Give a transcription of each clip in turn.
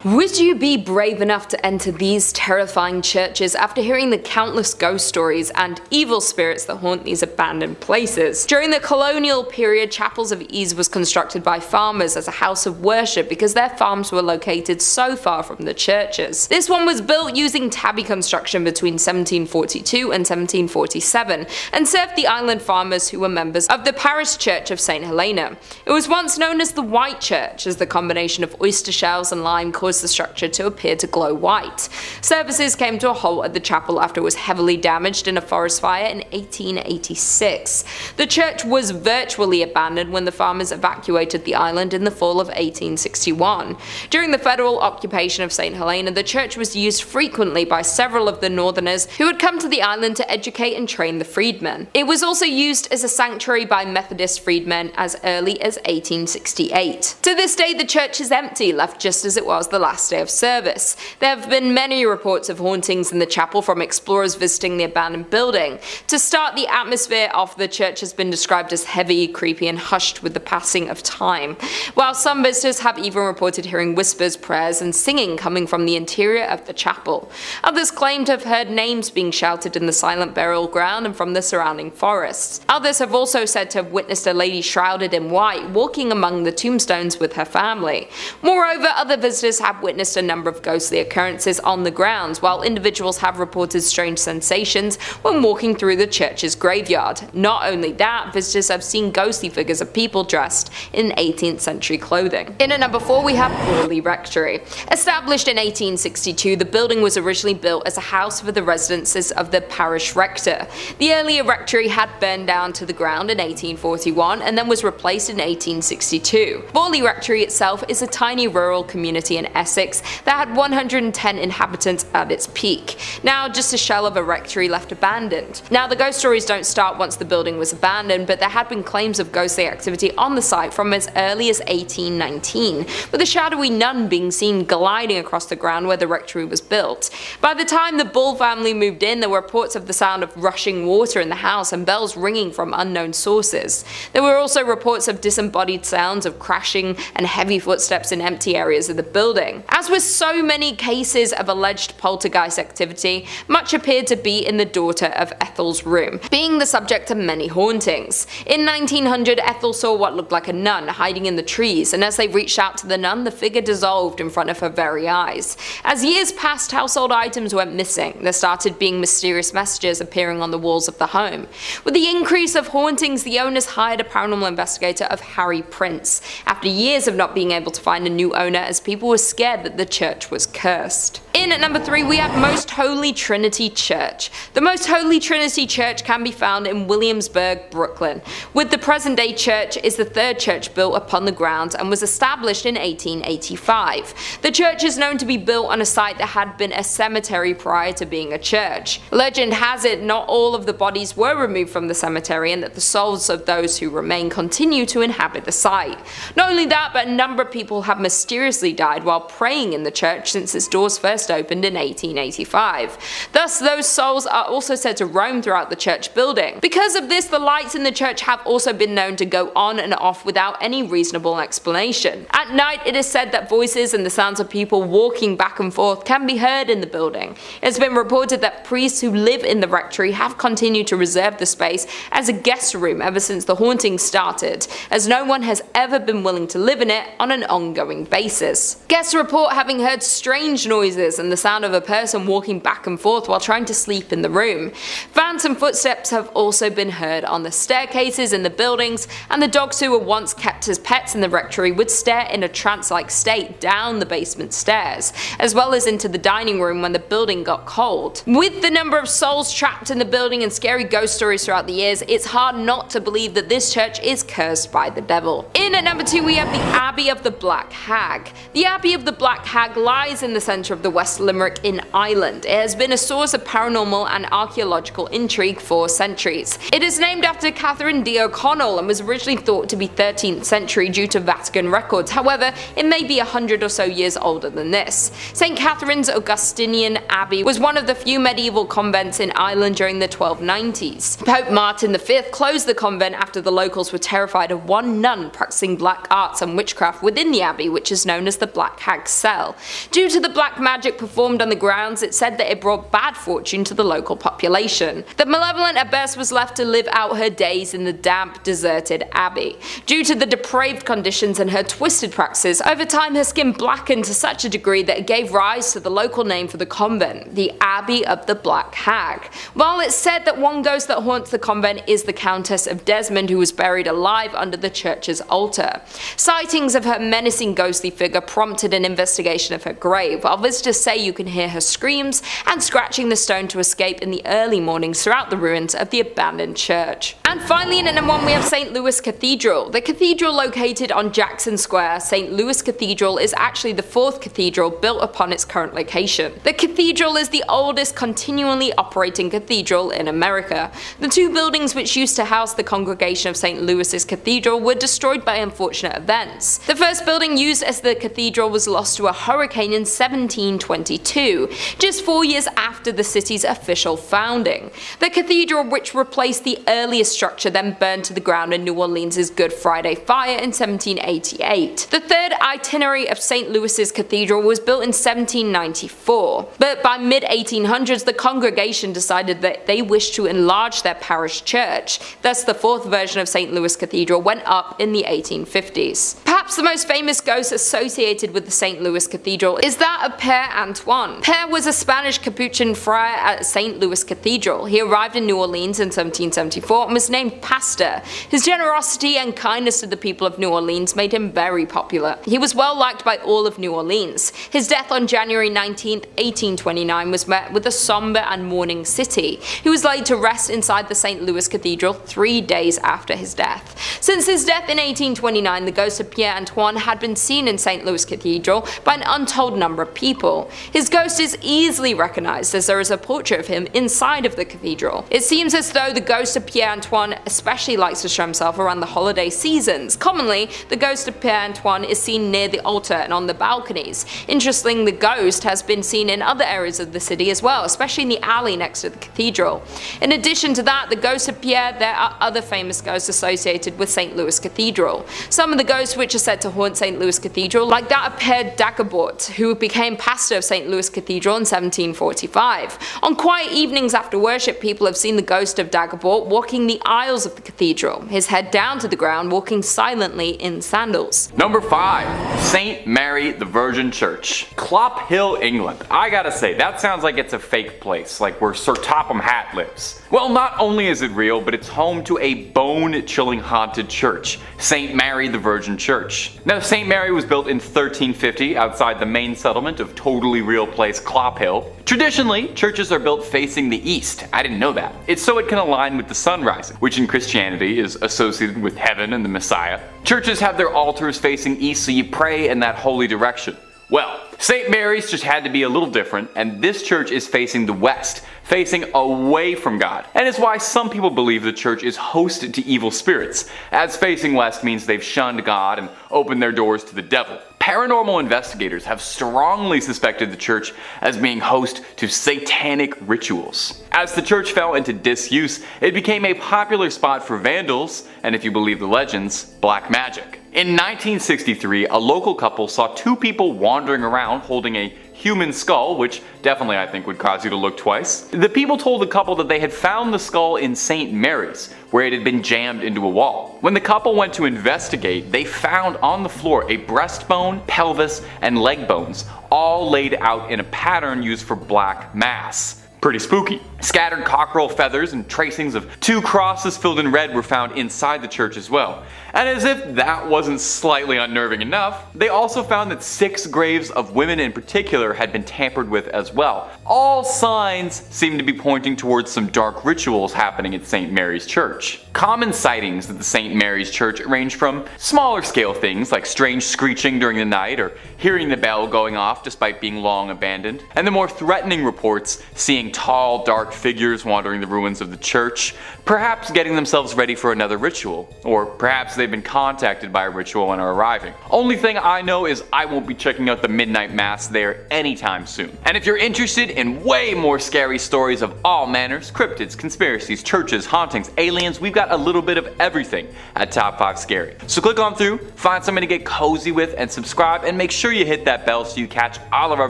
Would you be brave enough to enter these terrifying churches after hearing the countless ghost stories and evil spirits that haunt these abandoned places? During the colonial period, Chapels of Ease was constructed by farmers as a house of worship because their farms were located so far from the churches. This one was built using tabby construction between 1742 and 1747 and served the island farmers who were members of the parish church of St. Helena. It was once known as the White Church, as the combination of oyster shells and lime caused the structure to appear to glow white. Services came to a halt at the chapel after it was heavily damaged in a forest fire in 1886. The church was virtually abandoned when the farmers evacuated the island in the fall of 1861. During the federal occupation of St. Helena, the church was used frequently by several of the northerners who had come to the island to educate and train the freedmen. It was also used as a sanctuary by Methodist freedmen as early as 1868. To this day, the church is empty, left just as it was the last day of service. There have been many reports of hauntings in the chapel, from explorers visiting the abandoned building. To start, the atmosphere of the church has been described as heavy, creepy, and hushed with the passing of time, while some visitors have even reported hearing whispers, prayers, and singing coming from the interior of the chapel. Others claim to have heard names being shouted in the silent burial ground and from the surrounding forests. Others have also said to have witnessed a lady shrouded in white walking among the tombstones with her family. Moreover, other visitors have witnessed a number of ghostly occurrences on the grounds, while individuals have reported strange sensations when walking through the church's graveyard. Not only that, visitors have seen ghostly figures of people dressed in 18th century clothing. In at number 4, we have Borley Rectory. Established in 1862, the building was originally built as a house for the residences of the parish rector. The earlier rectory had burned down to the ground in 1841 and then was replaced in 1862. Borley Rectory itself is a tiny rural community in Essex that had 110 inhabitants at its peak. Now just a shell of a rectory left abandoned. Now the ghost stories don't start once the building was abandoned, but there had been claims of ghostly activity on the site from as early as 1819, with a shadowy nun being seen gliding across the ground where the rectory was built. By the time the Bull family moved in, there were reports of the sound of rushing water in the house and bells ringing from unknown sources. There were also reports of disembodied sounds of crashing and heavy footsteps in empty areas of the building. As with so many cases of alleged poltergeist activity, much appeared to be in the daughter of Ethel's room, being the subject of many hauntings. In 1900, Ethel saw what looked like a nun hiding in the trees, and as they reached out to the nun, the figure dissolved in front of her very eyes. As years passed, household items went missing. There started being mysterious messages appearing on the walls of the home. With the increase of hauntings, the owners hired a paranormal investigator of Harry Prince, after years of not being able to find a new owner as people were scared that the church was cursed. In at number 3, we have Most Holy Trinity Church. The Most Holy Trinity Church can be found in Williamsburg, Brooklyn. With the present-day church is the third church built upon the grounds and was established in 1885. The church is known to be built on a site that had been a cemetery prior to being a church. Legend has it not all of the bodies were removed from the cemetery, and that the souls of those who remain continue to inhabit the site. Not only that, but a number of people have mysteriously died while praying in the church since its doors first opened in 1885. Thus, those souls are also said to roam throughout the church building. Because of this, the lights in the church have also been known to go on and off without any reasonable explanation. At night, it is said that voices and the sounds of people walking back and forth can be heard in the building. It has been reported that priests who live in the rectory have continued to reserve the space as a guest room ever since the hauntings started, as no one has ever been willing to live in it on an ongoing basis. Guests report having heard strange noises and the sound of a person walking back and forth while trying to sleep in the room. Phantom footsteps have also been heard on the staircases in the buildings, and the dogs who were once kept as pets in the rectory would stare in a trance-like state down the basement stairs, as well as into the dining room when the building got cold. With the number of souls trapped in the building and scary ghost stories throughout the years, it's hard not to believe that this church is cursed by the devil. In at number 2, we have the Abbey of the Black Hag. The Abbey of the Black Hag lies in the centre of the West Limerick in Ireland. It has been a source of paranormal and archaeological intrigue for centuries. It is named after Catherine D. O'Connell and was originally thought to be 13th century due to Vatican records. However, it may be 100 or so years older than this. St. Catherine's Augustinian Abbey was one of the few medieval convents in Ireland during the 1290s. Pope Martin V closed the convent after the locals were terrified of one nun practicing black arts and witchcraft within the abbey, which is known as the Black hag's cell. Due to the black magic performed on the grounds, it said that it brought bad fortune to the local population. The malevolent abbess was left to live out her days in the damp, deserted abbey. Due to the depraved conditions and her twisted practices, over time her skin blackened to such a degree that it gave rise to the local name for the convent, the Abbey of the Black Hag. While it's said that one ghost that haunts the convent is the Countess of Desmond, who was buried alive under the church's altar. Sightings of her menacing ghostly figure prompted an investigation of her grave, while visitors say you can hear her screams and scratching the stone to escape in the early mornings throughout the ruins of the abandoned church. And finally, in at number 1 we have St. Louis Cathedral. The cathedral located on Jackson Square, St. Louis Cathedral is actually the 4th cathedral built upon its current location. The cathedral is the oldest continually operating cathedral in America. The 2 buildings which used to house the congregation of St. Louis's cathedral were destroyed by unfortunate events. The first building used as the cathedral was lost to a hurricane in 1722, just 4 years after the city's official founding. The cathedral, which replaced the earliest structure, then burned to the ground in New Orleans' Good Friday fire in 1788. The third itinerary of St. Louis's cathedral was built in 1794, but by mid-1800s the congregation decided that they wished to enlarge their parish church. Thus the 4th version of St. Louis Cathedral went up in the 1850s. Perhaps the most famous ghost associated with the St. Louis Cathedral is that of Père Antoine. Père was a Spanish Capuchin friar at St. Louis Cathedral. He arrived in New Orleans in 1774 and was named pastor. His generosity and kindness to the people of New Orleans made him very popular. He was well liked by all of New Orleans. His death on January 19, 1829 was met with a somber and mourning city. He was laid to rest inside the St. Louis Cathedral 3 days after his death. Since his death in 1829, the ghost of Père Antoine had been seen in St. Louis Cathedral by an untold number of people. His ghost is easily recognized as there is a portrait of him inside of the cathedral. It seems as though the ghost of Père Antoine especially likes to show himself around the holiday seasons. Commonly, the ghost of Père Antoine is seen near the altar and on the balconies. Interestingly, the ghost has been seen in other areas of the city as well, especially in the alley next to the cathedral. In addition to that, the ghost of Pierre, there are other famous ghosts associated with St. Louis Cathedral. Some of the ghosts which are said to haunt St. Louis Cathedral, like that of Père Dagobert, who became pastor of St. Louis Cathedral in 1745. On quiet evenings after worship, people have seen the ghost of Dagobert walking the aisles of the cathedral, his head down to the ground, walking silently in sandals. Number 5. St. Mary the Virgin Church. Clop Hill, England. I gotta say, that sounds like it's a fake place, like where Sir Topham Hatt lives. Well, not only is it real, but it's home to a bone-chilling haunted church, St. Mary the Virgin Church. Now, St. Mary was built in 1350 outside the main settlement of totally real place Clop Hill. Traditionally, churches are built facing the east. I didn't know that. It's so it can align with the sun rising, which in Christianity is associated with heaven and the Messiah. Churches have their altars facing east so you pray in that holy direction. Well, St. Mary's just had to be a little different, and this church is facing the west, facing away from God. And it's why some people believe the church is hosted to evil spirits, as facing west means they've shunned God and opened their doors to the devil. Paranormal investigators have strongly suspected the church as being host to satanic rituals. As the church fell into disuse, it became a popular spot for vandals, and if you believe the legends, black magic. In 1963, a local couple saw 2 people wandering around holding a human skull, which definitely I think would cause you to look twice. The people told the couple that they had found the skull in St. Mary's, where it had been jammed into a wall. When the couple went to investigate, they found on the floor a breastbone, pelvis, and leg bones, all laid out in a pattern used for black mass. Pretty spooky. Scattered cockerel feathers and tracings of 2 crosses filled in red were found inside the church as well. And as if that wasn't slightly unnerving enough, they also found that 6 graves of women in particular had been tampered with as well. All signs seem to be pointing towards some dark rituals happening at St. Mary's Church. Common sightings at the St. Mary's Church range from smaller scale things like strange screeching during the night or hearing the bell going off despite being long abandoned, and the more threatening reports seeing seeing tall, dark figures wandering the ruins of the church, perhaps getting themselves ready for another ritual, or perhaps they've been contacted by a ritual and are arriving. Only thing I know is I won't be checking out the midnight mass there anytime soon. And if you're interested in way more scary stories of all manners, cryptids, conspiracies, churches, hauntings, aliens, we've got a little bit of everything at Top 5 Scary. So click on through, find something to get cozy with, and subscribe, and make sure you hit that bell so you catch all of our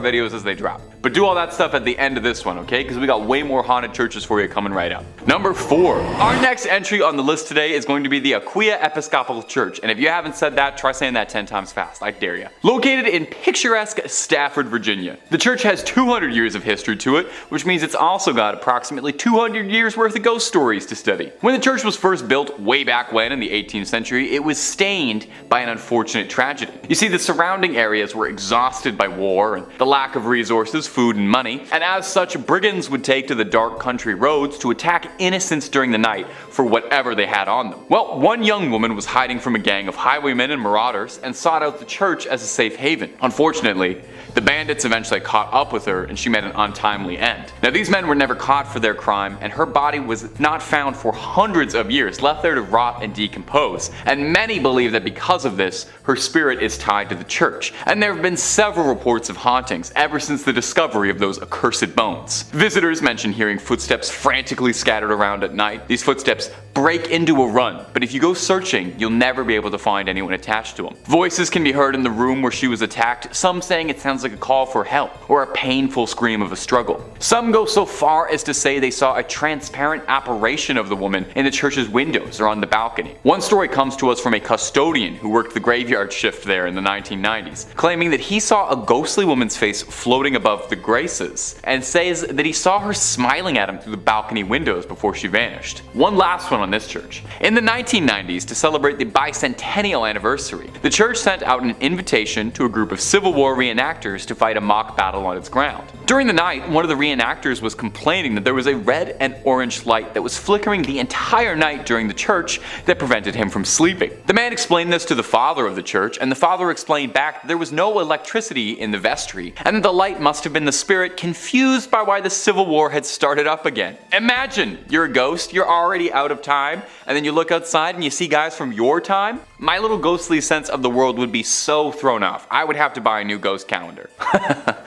videos as they drop. But do all that stuff at the end of this one, okay? Because we got way more haunted churches for you coming right up. Number 4. Our next entry on the list today is going to be the Aquia Episcopal Church. And if you haven't said that, try saying that 10 times fast. I dare you. Located in picturesque Stafford, Virginia. The church has 200 years of history to it, which means it's also got approximately 200 years worth of ghost stories to study. When the church was first built way back when in the 18th century, it was stained by an unfortunate tragedy. You see, the surrounding areas were exhausted by war and the lack of resources, food, and money, and as such, brigands would take to the dark country roads to attack innocents during the night for whatever they had on them. Well, one young woman was hiding from a gang of highwaymen and marauders and sought out the church as a safe haven. Unfortunately, the bandits eventually caught up with her and she met an untimely end. Now, these men were never caught for their crime, and her body was not found for hundreds of years, left there to rot and decompose. And many believe that because of this, her spirit is tied to the church. And there have been several reports of hauntings ever since the discovery of those accursed bones. Visitors mention hearing footsteps frantically scattered around at night. These footsteps break into a run, but if you go searching, you'll never be able to find anyone attached to them. Voices can be heard in the room where she was attacked, some saying it sounds like a call for help or a painful scream of a struggle. Some go so far as to say they saw a transparent apparition of the woman in the church's windows or on the balcony. One story comes to us from a custodian who worked the graveyard shift there in the 1990s, claiming that he saw a ghostly woman's face floating above the graces, and says that he saw her smiling at him through the balcony windows before she vanished. One last one on this church. In the 1990s, to celebrate the bicentennial anniversary, the church sent out an invitation to a group of Civil War reenactors to fight a mock battle on its ground. During the night, one of the reenactors was complaining that there was a red and orange light that was flickering the entire night during the church that prevented him from sleeping. The man explained this to the father of the church, and the father explained back that there was no electricity in the vestry, and that the light must have been the spirit confused by why the Civil War had started up again. Imagine, you're a ghost, you're already out of time, and then you look outside and you see guys from your time? My little ghostly sense of the world would be so thrown off. I would have to buy a new ghost calendar.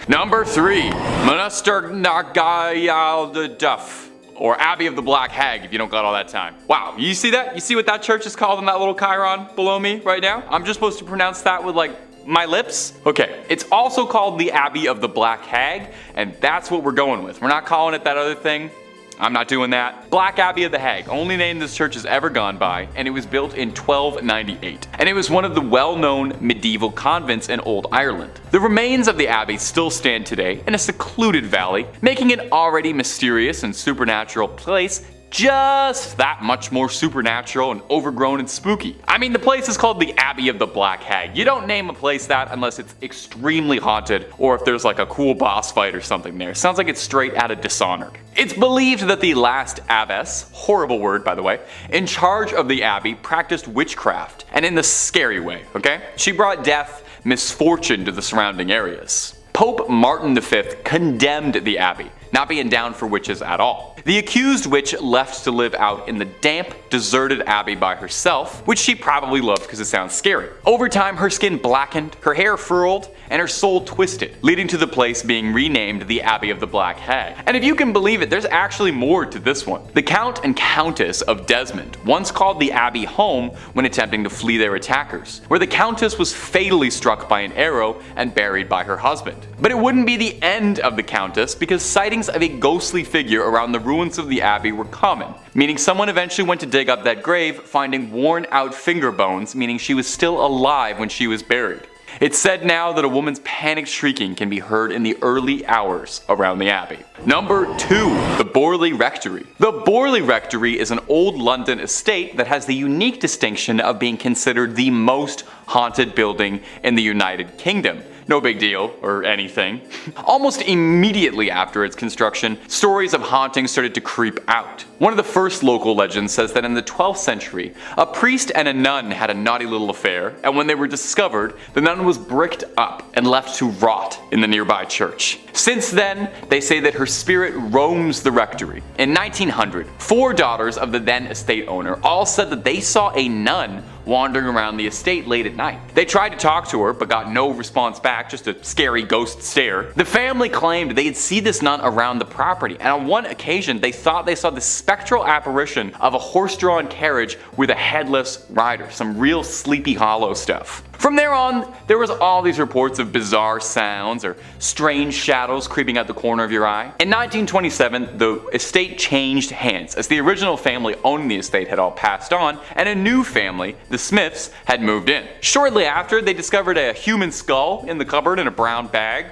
Number 3. Monaster Nagayal the Duff. Or Abbey of the Black Hag, if you don't got all that time. Wow, you see that? You see what that church is called in that little chyron below me right now? I'm just supposed to pronounce that with my lips? Okay, it's also called the Abbey of the Black Hag, and that's what we're going with. We're not calling it that other thing. I'm not doing that. Black Abbey of the Hag, only name this church has ever gone by, and it was built in 1298. And it was one of the well-known medieval convents in Old Ireland. The remains of the abbey still stand today in a secluded valley, making it already mysterious and supernatural place just that much more supernatural and overgrown and spooky. I mean, the place is called the Abbey of the Black Hag. You don't name a place that unless it's extremely haunted or if there's like a cool boss fight or something there. Sounds like it's straight out of Dishonored. It's believed that the last abbess, horrible word by the way, in charge of the abbey practiced witchcraft, and in the scary way, okay? She brought death, misfortune to the surrounding areas. Pope Martin V condemned the abbey, not being down for witches at all. The accused witch left to live out in the damp, deserted abbey by herself, which she probably loved because it sounds scary. Over time, her skin blackened, her hair furled, and her soul twisted, leading to the place being renamed the Abbey of the Black Hag. And if you can believe it, there's actually more to this one. The Count and Countess of Desmond once called the abbey home when attempting to flee their attackers, where the Countess was fatally struck by an arrow and buried by her husband. But it wouldn't be the end of the Countess, because sightings of a ghostly figure around the ruins of the abbey were common, meaning someone eventually went to dig up that grave, finding worn out finger bones, meaning she was still alive when she was buried. It's said now that a woman's panicked shrieking can be heard in the early hours around the abbey. Number 2. The Borley Rectory. The Borley Rectory is an old London estate that has the unique distinction of being considered the most haunted building in the United Kingdom, no big deal or anything. Almost immediately after its construction, stories of hauntings started to creep out. One of the first local legends says that in the 12th century, a priest and a nun had a naughty little affair, and when they were discovered, the nun was bricked up and left to rot in the nearby church. Since then, they say that her spirit roams the rectory. In 1900, 4 daughters of the then estate owner all said that they saw a nun wandering around the estate late at night. They tried to talk to her but got no response back, just a scary ghost stare. The family claimed they'd see this nun around the property, and on one occasion they thought they saw the spectral apparition of a horse-drawn carriage with a headless rider, some real Sleepy Hollow stuff. From there on, there was all these reports of bizarre sounds or strange shadows creeping out the corner of your eye. In 1927, the estate changed hands as the original family owning the estate had all passed on, and a new family, the Smiths, had moved in. Shortly after, they discovered a human skull in the cupboard in a brown bag.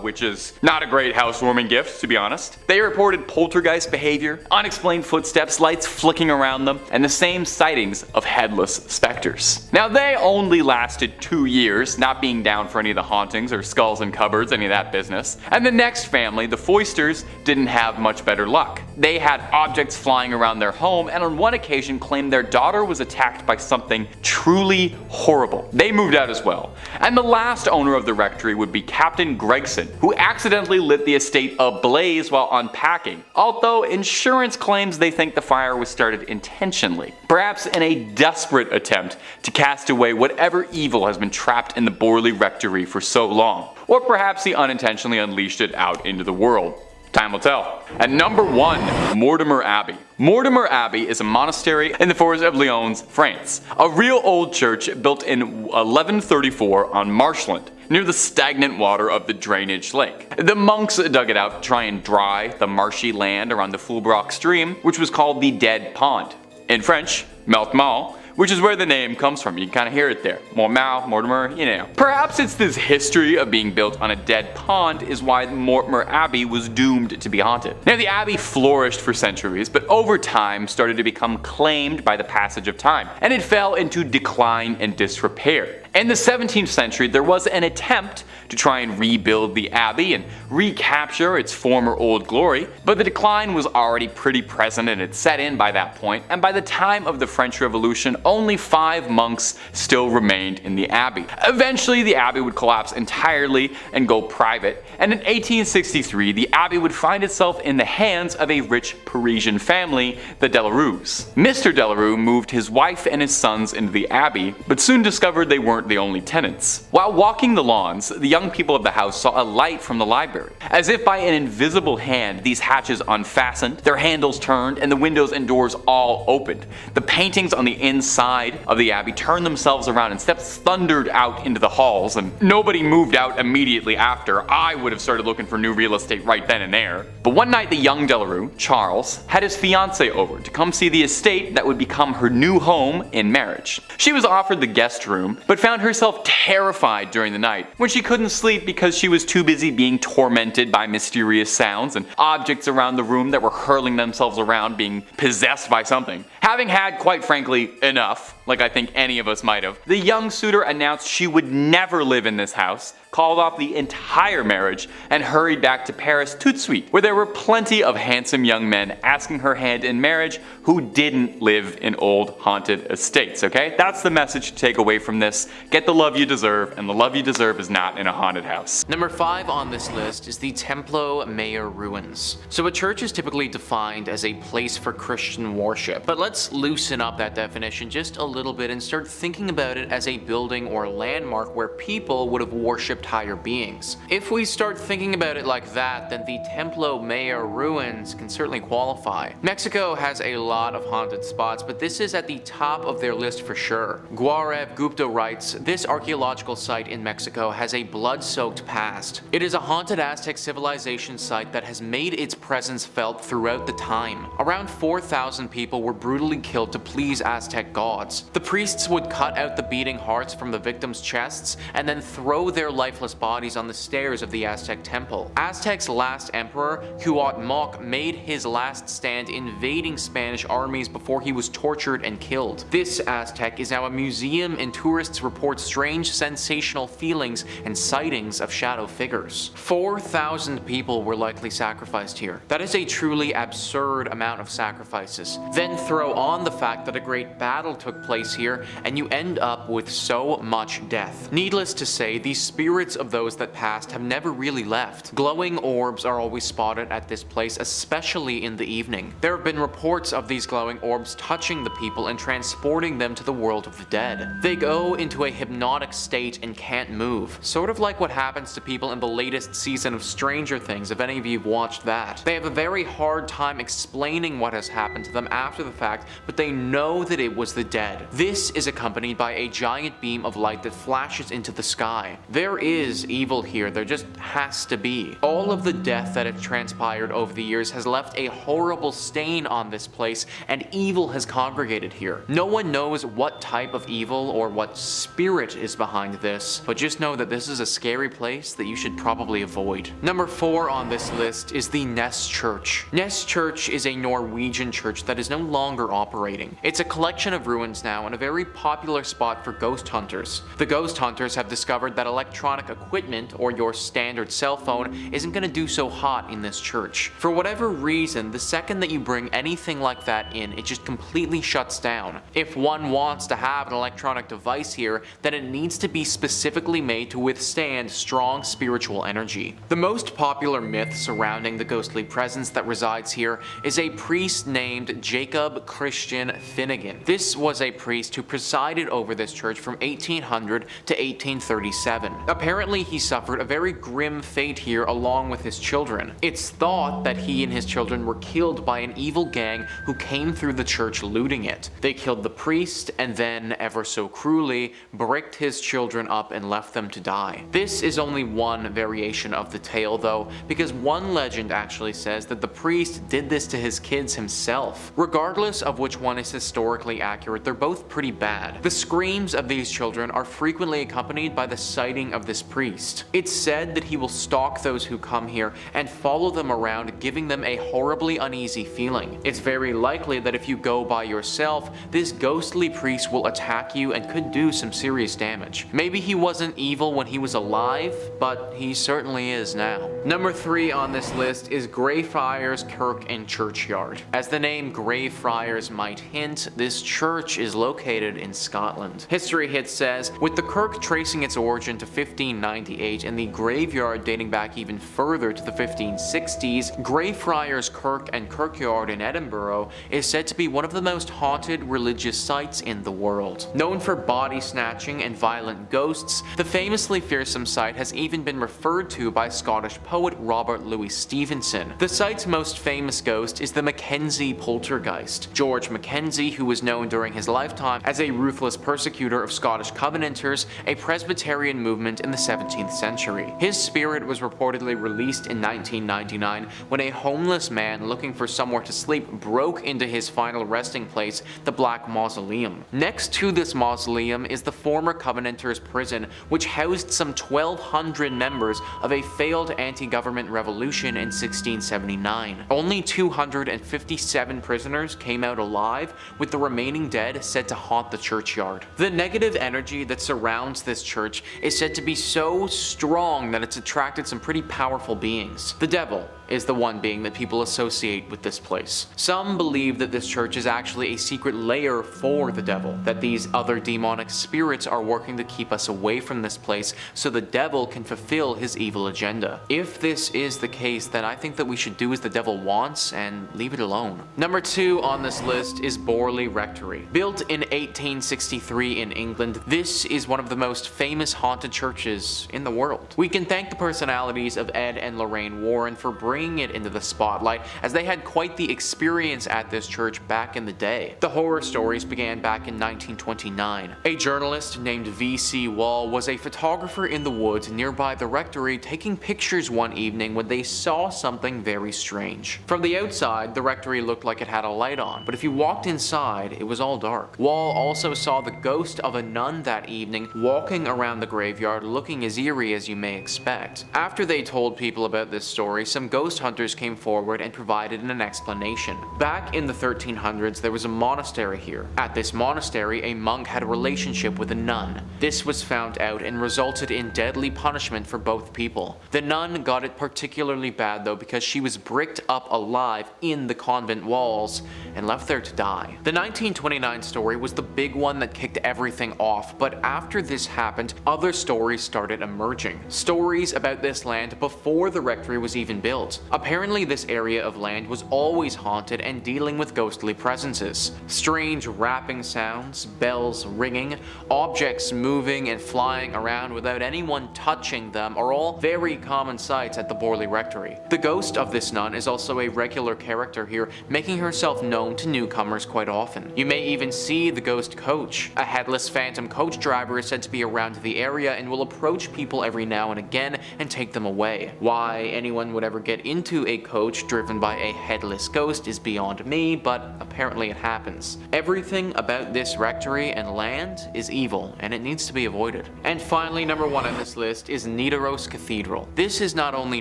Which is not a great housewarming gift, to be honest. They reported poltergeist behavior, unexplained footsteps, lights flicking around them, and the same sightings of headless specters. Now, they only lasted 2 years, not being down for any of the hauntings or skulls in cupboards, any of that business. And the next family, the Foysters, didn't have much better luck. They had objects flying around their home, and on one occasion claimed their daughter was attacked by something truly horrible. They moved out as well. And the last owner of the rectory would be Captain Gregson, who accidentally lit the estate ablaze while unpacking, although insurance claims they think the fire was started intentionally, perhaps in a desperate attempt to cast away whatever evil has been trapped in the Borley rectory for so long, or perhaps he unintentionally unleashed it out into the world. Time will tell. At number 1, Mortimer Abbey. Mortimer Abbey is a monastery in the forest of Lyons, France. A real old church built in 1134 on marshland, near the stagnant water of the drainage lake. The monks dug it out to try and dry the marshy land around the Fulbrock stream, which was called the Dead Pond. In French, Meltmal, which is where the name comes from. You can kind of hear it there. Mortimer, you know. Perhaps it's this history of being built on a dead pond is why Mortimer Abbey was doomed to be haunted. Now, the abbey flourished for centuries, but over time started to become claimed by the passage of time, and it fell into decline and disrepair. In the 17th century, there was an attempt to try and rebuild the abbey and recapture its former old glory, but the decline was already pretty present and had set in by that point, and by the time of the French Revolution, only 5 monks still remained in the abbey. Eventually, the abbey would collapse entirely and go private, and in 1863, the abbey would find itself in the hands of a rich Parisian family, the Delarues. Mr. Delarue moved his wife and his sons into the abbey, but soon discovered they weren't the only tenants. While walking the lawns, the young people of the house saw a light from the library. As if by an invisible hand, these hatches unfastened, their handles turned, and the windows and doors all opened. The paintings on the inside of the abbey turned themselves around and steps thundered out into the halls, and nobody moved out immediately after. I would have started looking for new real estate right then and there. But one night the young Delarue, Charles, had his fiancée over to come see the estate that would become her new home in marriage. She was offered the guest room, but found herself terrified during the night when she couldn't sleep because she was too busy being tormented by mysterious sounds and objects around the room that were hurling themselves around, being possessed by something. Having had, quite frankly, enough, like I think any of us might have, the young suitor announced she would never live in this house, called off the entire marriage, and hurried back to Paris tout de suite, where there were plenty of handsome young men asking her hand in marriage who didn't live in old haunted estates, okay? That's the message to take away from this. Get the love you deserve, and the love you deserve is not in a haunted house. Number 5 on this list is the Templo Mayor ruins. So a church is typically defined as a place for Christian worship, but let's loosen up that definition just a little bit and start thinking about it as a building or landmark where people would have worshipped higher beings. If we start thinking about it like that, then the Templo Mayor ruins can certainly qualify. Mexico has a lot of haunted spots, but this is at the top of their list for sure. Gaurav Gupta writes, this archaeological site in Mexico has a blood-soaked past. It is a haunted Aztec civilization site that has made its presence felt throughout the time. Around 4,000 people were brutally killed to please Aztec gods. The priests would cut out the beating hearts from the victims' chests and then throw their life lifeless bodies on the stairs of the Aztec temple. Aztec's last emperor, Cuauhtémoc, made his last stand invading Spanish armies before he was tortured and killed. This Aztec is now a museum, and tourists report strange sensational feelings and sightings of shadow figures. 4,000 people were likely sacrificed here. That is a truly absurd amount of sacrifices. Then throw on the fact that a great battle took place here, and you end up with so much death. Needless to say, the spirits of those that passed have never really left. Glowing orbs are always spotted at this place, especially in the evening. There have been reports of these glowing orbs touching the people and transporting them to the world of the dead. They go into a hypnotic state and can't move, sort of like what happens to people in the latest season of Stranger Things, if any of you have watched that. They have a very hard time explaining what has happened to them after the fact, but they know that it was the dead. This is accompanied by a giant beam of light that flashes into the sky. There is evil here, there just has to be. All of the death that has transpired over the years has left a horrible stain on this place, and evil has congregated here. No one knows what type of evil or what spirit is behind this, but just know that this is a scary place that you should probably avoid. Number 4 on this list is the Ness Church. Ness Church is a Norwegian church that is no longer operating. It's a collection of ruins now and a very popular spot for ghost hunters. The ghost hunters have discovered that electronic equipment, or your standard cell phone, isn't going to do so hot in this church. For whatever reason, the second that you bring anything like that in, it just completely shuts down. If one wants to have an electronic device here, then it needs to be specifically made to withstand strong spiritual energy. The most popular myth surrounding the ghostly presence that resides here is a priest named Jacob Christian Finnegan. This was a priest who presided over this church from 1800 to 1837. Apparently, he suffered a very grim fate here along with his children. It's thought that he and his children were killed by an evil gang who came through the church looting it. They killed the priest and then, ever so cruelly, bricked his children up and left them to die. This is only one variation of the tale though, because one legend actually says that the priest did this to his kids himself. Regardless of which one is historically accurate, they're both pretty bad. The screams of these children are frequently accompanied by the sighting of this priest. It's said that he will stalk those who come here and follow them around, giving them a horribly uneasy feeling. It's very likely that if you go by yourself, this ghostly priest will attack you and could do some serious damage. Maybe he wasn't evil when he was alive, but he certainly is now. Number 3 on this list is Greyfriars Kirk and Churchyard. As the name Greyfriars might hint, this church is located in Scotland. History Hit says, with the kirk tracing its origin to 1598 and the graveyard dating back even further to the 1560s, Greyfriars Kirk and Kirkyard in Edinburgh is said to be one of the most haunted religious sites in the world. Known for body snatching and violent ghosts, the famously fearsome site has even been referred to by Scottish poet Robert Louis Stevenson. The site's most famous ghost is the Mackenzie poltergeist. George Mackenzie, who was known during his lifetime as a ruthless persecutor of Scottish Covenanters, a Presbyterian movement in the 17th century. His spirit was reportedly released in 1999 when a homeless man looking for somewhere to sleep broke into his final resting place, the Black Mausoleum. Next to this mausoleum is the former Covenanters prison, which housed some 1,200 members of a failed anti-government revolution in 1679. Only 257 prisoners came out alive, with the remaining dead said to haunt the churchyard. The negative energy that surrounds this church is said to be so strong that it's attracted some pretty powerful beings. The devil is the one being that people associate with this place. Some believe that this church is actually a secret lair for the devil, that these other demonic spirits are working to keep us away from this place so the devil can fulfill his evil agenda. If this is the case, then I think that we should do as the devil wants and leave it alone. Number 2 on this list is Borley Rectory. Built in 1863 in England, this is one of the most famous haunted churches in the world. We can thank the personalities of Ed and Lorraine Warren for bringing it into the spotlight, as they had quite the experience at this church back in the day. The horror stories began back in 1929. A journalist named V.C. Wall was a photographer in the woods nearby the rectory, taking pictures one evening when they saw something very strange. From the outside, the rectory looked like it had a light on, but if you walked inside, it was all dark. Wall also saw the ghost of a nun that evening walking around the graveyard, looking as eerie as you may expect. After they told people about this story, some ghost hunters came forward and provided an explanation. Back in the 1300s, there was a monastery here. At this monastery, a monk had a relationship with a nun. This was found out and resulted in deadly punishment for both people. The nun got it particularly bad though because she was bricked up alive in the convent walls and left there to die. The 1929 story was the big one that kicked everything off, but after this happened, other stories started emerging. Stories about this land before the rectory was even built. Apparently this area of land was always haunted and dealing with ghostly presences. Strange rapping sounds, bells ringing, objects moving and flying around without anyone touching them are all very common sights at the Borley Rectory. The ghost of this nun is also a regular character here, making herself known to newcomers quite often. You may even see the ghost coach. A headless phantom coach driver is said to be around the area and will approach people every now and again and take them away. Why anyone would ever get into a coach driven by a headless ghost is beyond me, but apparently it happens. Everything about this rectory and land is evil, and it needs to be avoided. And finally, number 1 on this list is Nidaros Cathedral. This is not only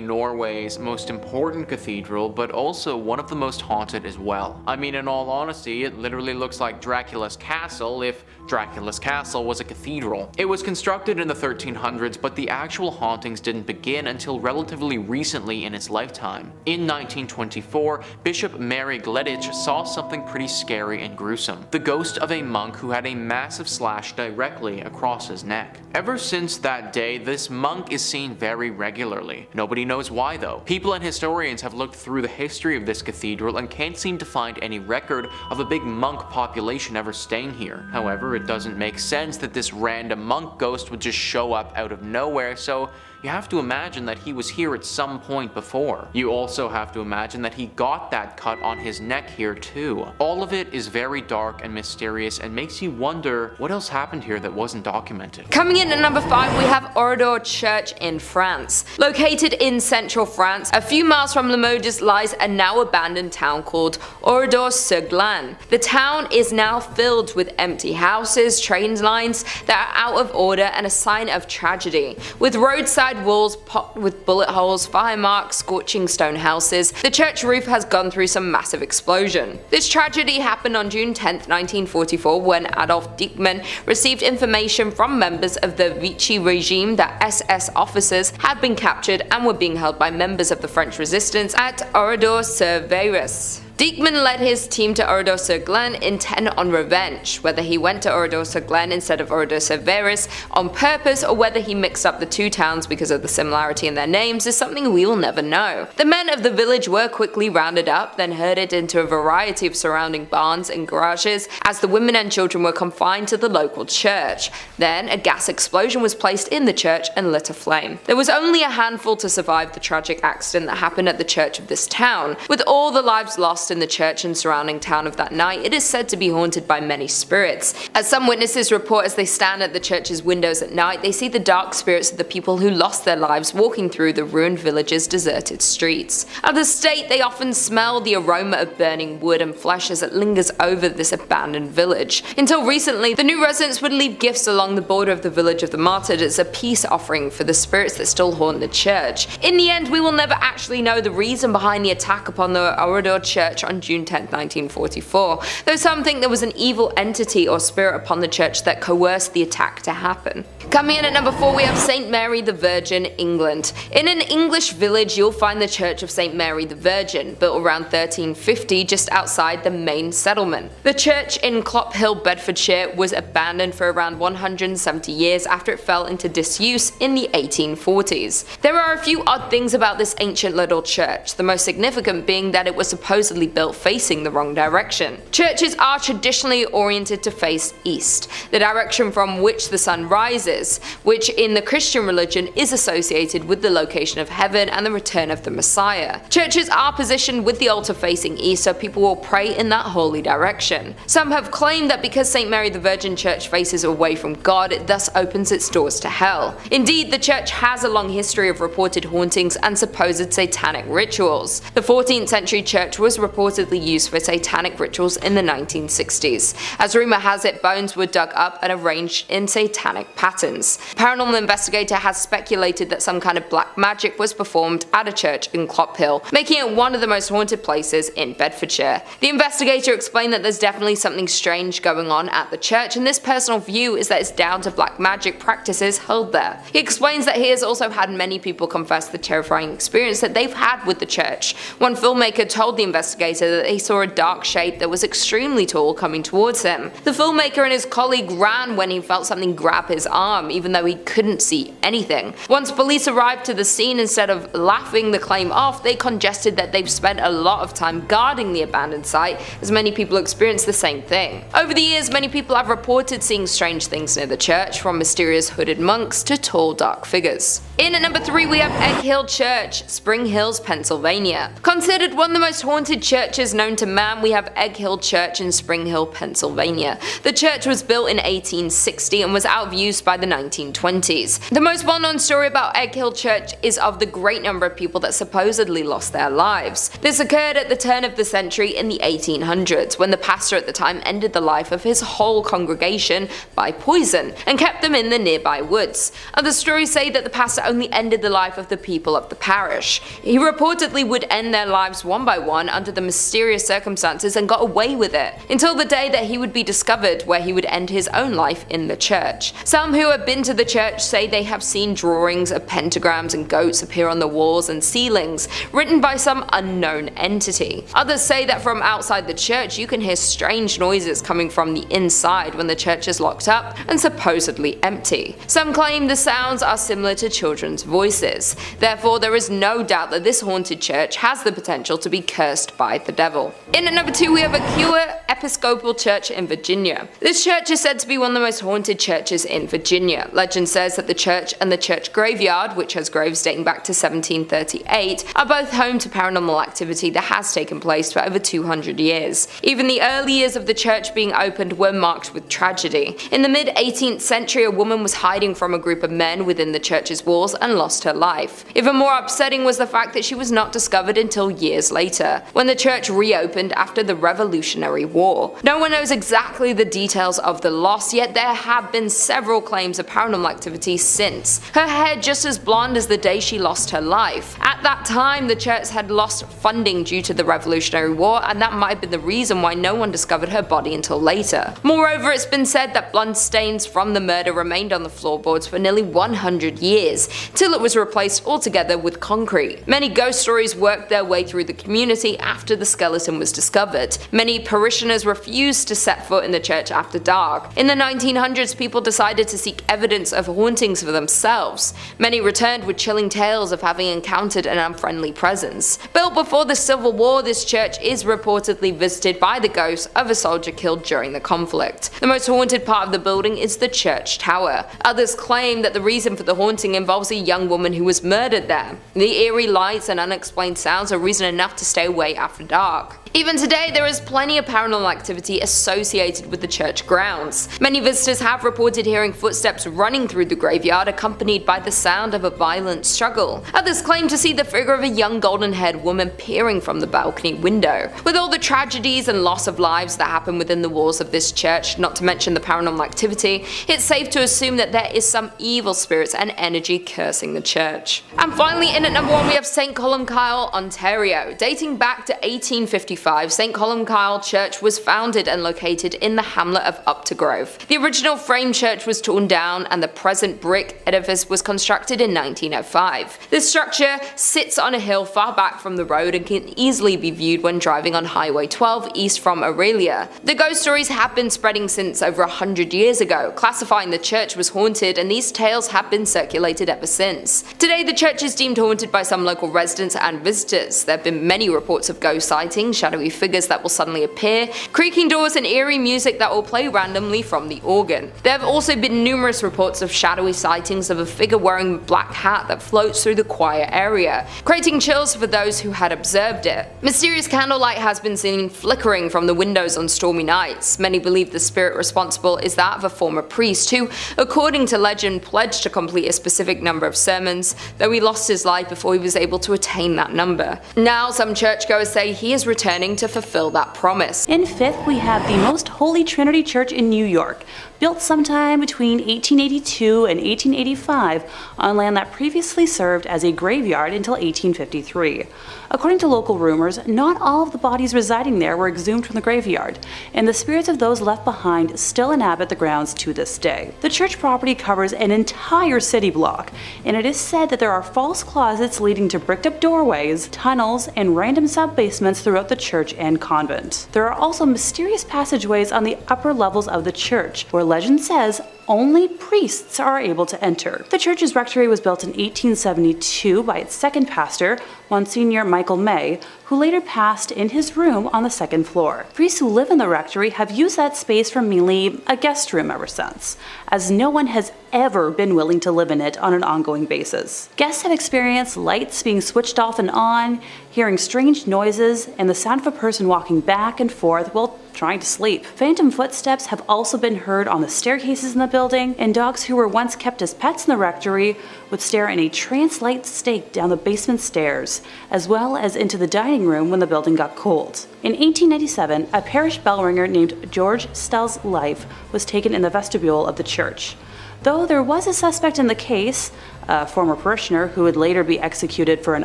Norway's most important cathedral, but also one of the most haunted as well. I mean, in all honesty, it literally looks like Dracula's castle if Dracula's castle was a cathedral. It was constructed in the 1300s, but the actual hauntings didn't begin until relatively recently in its lifetime. In 1924, Bishop Mary Gleditch saw something pretty scary and gruesome. The ghost of a monk who had a massive slash directly across his neck. Ever since that day, this monk is seen very regularly. Nobody knows why though. People and historians have looked through the history of this cathedral and can't seem to find any record of a big monk population ever staying here. However, it doesn't make sense that this random monk ghost would just show up out of nowhere, so you have to imagine that he was here at some point before. You also have to imagine that he got that cut on his neck here too. All of it is very dark and mysterious and makes you wonder what else happened here that wasn't documented. Coming in at number 5, we have Oradour Church in France. Located in central France, a few miles from Limoges lies a now abandoned town called Oradour-sur-Glane. The town is now filled with empty houses, train lines that are out of order, and a sign of tragedy. With roadside walls pocked with bullet holes, fire marks, scorching stone houses, the church roof has gone through some massive explosion. This tragedy happened on June 10, 1944, when Adolf Diekmann received information from members of the Vichy regime that SS officers had been captured and were being held by members of the French resistance at Oradour-sur-Varès. Diekmann led his team to Oradour-sur-Glane intent on revenge. Whether he went to Oradour-sur-Glane instead of Oradour-sur-Varès on purpose or whether he mixed up the two towns because of the similarity in their names is something we will never know. The men of the village were quickly rounded up, then herded into a variety of surrounding barns and garages as the women and children were confined to the local church. Then a gas explosion was placed in the church and lit aflame. There was only a handful to survive the tragic accident that happened at the church of this town. With all the lives lost in the church and surrounding town of that night, it is said to be haunted by many spirits. As some witnesses report, as they stand at the church's windows at night, they see the dark spirits of the people who lost their lives walking through the ruined village's deserted streets. Others state they often smell the aroma of burning wood and flesh as it lingers over this abandoned village. Until recently, the new residents would leave gifts along the border of the village of the martyred as a peace offering for the spirits that still haunt the church. In the end, we will never actually know the reason behind the attack upon the Oradour Church on June 10, 1944, though some think there was an evil entity or spirit upon the church that coerced the attack to happen. Coming in at number 4, we have St. Mary the Virgin, England. In an English village, you'll find the Church of St. Mary the Virgin, built around 1350 just outside the main settlement. The church in Clophill, Bedfordshire was abandoned for around 170 years after it fell into disuse in the 1840s. There are a few odd things about this ancient little church, the most significant being that it was supposedly built facing the wrong direction. Churches are traditionally oriented to face east, the direction from which the sun rises, which in the Christian religion is associated with the location of heaven and the return of the Messiah. Churches are positioned with the altar facing east so people will pray in that holy direction. Some have claimed that because St. Mary the Virgin Church faces away from God, it thus opens its doors to hell. Indeed, the church has a long history of reported hauntings and supposed satanic rituals. The 14th century church was reportedly used for satanic rituals in the 1960s. As rumor has it, bones were dug up and arranged in satanic patterns. assassins. A paranormal investigator has speculated that some kind of black magic was performed at a church in Clophill, making it one of the most haunted places in Bedfordshire. The investigator explained that there's definitely something strange going on at the church, and this personal view is that it's down to black magic practices held there. He explains that he has also had many people confess the terrifying experience that they've had with the church. One filmmaker told the investigator that he saw a dark shape that was extremely tall coming towards him. The filmmaker and his colleague ran when he felt something grab his arm, even though he couldn't see anything. Once police arrived to the scene, instead of laughing the claim off, they congested that they've spent a lot of time guarding the abandoned site, as many people experienced the same thing. Over the years, many people have reported seeing strange things near the church, from mysterious hooded monks to tall dark figures. In at number 3 we have Egg Hill Church, Spring Hills, Pennsylvania. Considered one of the most haunted churches known to man, we have Egg Hill Church in Spring Hill, Pennsylvania. The church was built in 1860 and was out of use by the 1920s. The most well-known story about Egg Hill Church is of the great number of people that supposedly lost their lives. This occurred at the turn of the century in the 1800s, when the pastor at the time ended the life of his whole congregation by poison and kept them in the nearby woods. Other stories say that the pastor only ended the life of the people of the parish. He reportedly would end their lives one by one under the mysterious circumstances and got away with it, until the day that he would be discovered, where he would end his own life in the church. Some who have been to the church say they have seen drawings of pentagrams and goats appear on the walls and ceilings, written by some unknown entity. Others say that from outside the church you can hear strange noises coming from the inside when the church is locked up and supposedly empty. Some claim the sounds are similar to children's voices. Therefore, there is no doubt that this haunted church has the potential to be cursed by the devil. In at number 2 we have Aquia Episcopal Church in Virginia. This church is said to be one of the most haunted churches in Virginia. Legend says that the church and the church graveyard, which has graves dating back to 1738, are both home to paranormal activity that has taken place for over 200 years. Even the early years of the church being opened were marked with tragedy. In the mid-18th century, a woman was hiding from a group of men within the church's walls and lost her life. Even more upsetting was the fact that she was not discovered until years later, when the church reopened after the Revolutionary War. No one knows exactly the details of the loss, yet there have been several claims of paranormal activity since. Her hair just as blonde as the day she lost her life. At that time, the church had lost funding due to the Revolutionary War, and that might have been the reason why no one discovered her body until later. Moreover, it's been said that blood stains from the murder remained on the floorboards for nearly 100 years, till it was replaced altogether with concrete. Many ghost stories worked their way through the community after the skeleton was discovered. Many parishioners refused to set foot in the church after dark. In the 1900s, people decided to seek evidence of hauntings for themselves. Many returned with chilling tales of having encountered an unfriendly presence. Built before the Civil War, this church is reportedly visited by the ghost of a soldier killed during the conflict. The most haunted part of the building is the church tower. Others claim that the reason for the haunting involves a young woman who was murdered there. The eerie lights and unexplained sounds are reason enough to stay away after dark. Even today, there is plenty of paranormal activity associated with the church grounds. Many visitors have reported hearing footsteps running through the graveyard, accompanied by the sound of a violent struggle. Others claim to see the figure of a young golden-haired woman peering from the balcony window. With all the tragedies and loss of lives that happen within the walls of this church, not to mention the paranormal activity, it's safe to assume that there is some evil spirits and energy cursing the church. And finally, in at number 1 we have St. Columcille, Ontario. Dating back to 1855, St. Columcille Church was founded and located in the hamlet of Uptergrove. The original frame church was torn down and the present brick edifice was constructed in 1905. This structure sits on a hill far back from the road and can easily be viewed when driving on Highway 12 east from Aurelia. The ghost stories have been spreading since over 100 years ago, classifying the church was haunted, and these tales have been circulated ever since. Today, the church is deemed haunted by some local residents and visitors. There have been many reports of ghost sightings, shadowy figures that will suddenly appear, creaking doors, and eerie music that will play randomly from the organ. There have also been numerous reports of shadowy sightings of a figure wearing a black hat that floats through the choir area, creating chills for those who had observed it. Mysterious candlelight has been seen flickering from the windows on stormy nights. Many believe the spirit responsible is that of a former priest who, according to legend, pledged to complete a specific number of sermons, though he lost his life before he was able to attain that number. Now some churchgoers say he is returning to fulfill that promise. In 5th, we have the Most Holy Trinity Church in New York. Built sometime between between 1882 and 1885 on land that previously served as a graveyard until 1853. According to local rumors, not all of the bodies residing there were exhumed from the graveyard, and the spirits of those left behind still inhabit the grounds to this day. The church property covers an entire city block, and it is said that there are false closets leading to bricked-up doorways, tunnels, and random sub-basements throughout the church and convent. There are also mysterious passageways on the upper levels of the church, where legend says only priests are able to enter. The church's rectory was built in 1872 by its second pastor, Monsignor Michael May, who later passed in his room on the second floor. Priests who live in the rectory have used that space for mainly a guest room ever since, as no one has ever been willing to live in it on an ongoing basis. Guests have experienced lights being switched off and on, hearing strange noises, and the sound of a person walking back and forth while trying to sleep. Phantom footsteps have also been heard on the staircases in the building, and dogs who were once kept as pets in the rectory would stare in a trance-like state down the basement stairs, as well as into the dining room when the building got cold. In 1897, a parish bell ringer named George Stell's life was taken in the vestibule of the church. Though there was a suspect in the case, a former parishioner who would later be executed for an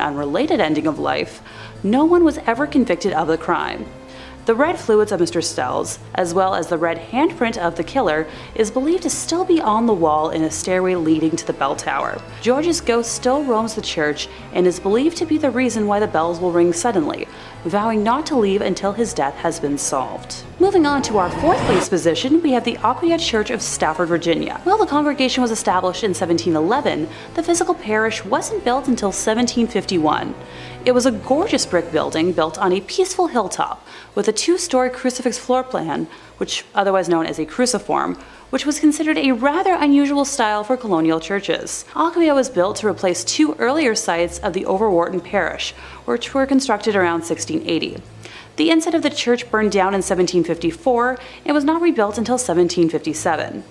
unrelated ending of life, no one was ever convicted of the crime. The red fluids of Mr. Stell's, as well as the red handprint of the killer, is believed to still be on the wall in a stairway leading to the bell tower. George's ghost still roams the church and is believed to be the reason why the bells will ring suddenly, vowing not to leave until his death has been solved. Moving on to our fourth place position, we have the Aquia Church of Stafford, Virginia. While the congregation was established in 1711, the physical parish wasn't built until 1751. It was a gorgeous brick building built on a peaceful hilltop with a two-story crucifix floor plan, which otherwise known as a cruciform, which was considered a rather unusual style for colonial churches. Aquia was built to replace two earlier sites of the Overwharton parish, which were constructed around 1680. The inside of the church burned down in 1754 and was not rebuilt until 1757.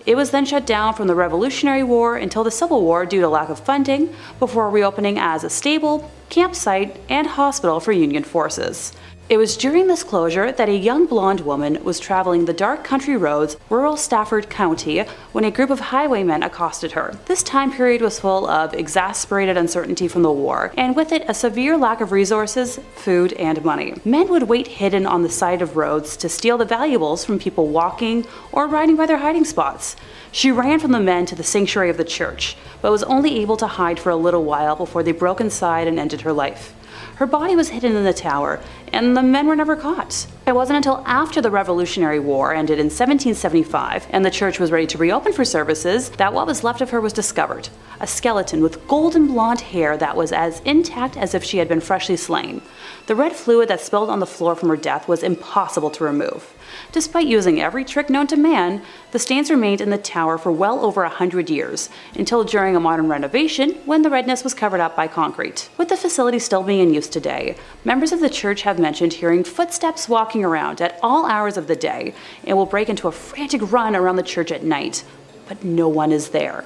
It was then shut down from the Revolutionary War until the Civil War due to lack of funding, before reopening as a stable, campsite, and hospital for Union forces. It was during this closure that a young blonde woman was traveling the dark country roads, rural Stafford County, when a group of highwaymen accosted her. This time period was full of exasperated uncertainty from the war, and with it a severe lack of resources, food, and money. Men would wait hidden on the side of roads to steal the valuables from people walking or riding by their hiding spots. She ran from the men to the sanctuary of the church, but was only able to hide for a little while before they broke inside and ended her life. Her body was hidden in the tower, and the men were never caught. It wasn't until after the Revolutionary War ended in 1775 and the church was ready to reopen for services that what was left of her was discovered, a skeleton with golden blonde hair that was as intact as if she had been freshly slain. The red fluid that spilled on the floor from her death was impossible to remove. Despite using every trick known to man, the stains remained in the tower for well over 100 years, until during a modern renovation when the redness was covered up by concrete. With the facility still being in use today, members of the church have mentioned hearing footsteps walking around at all hours of the day and will break into a frantic run around the church at night, but no one is there.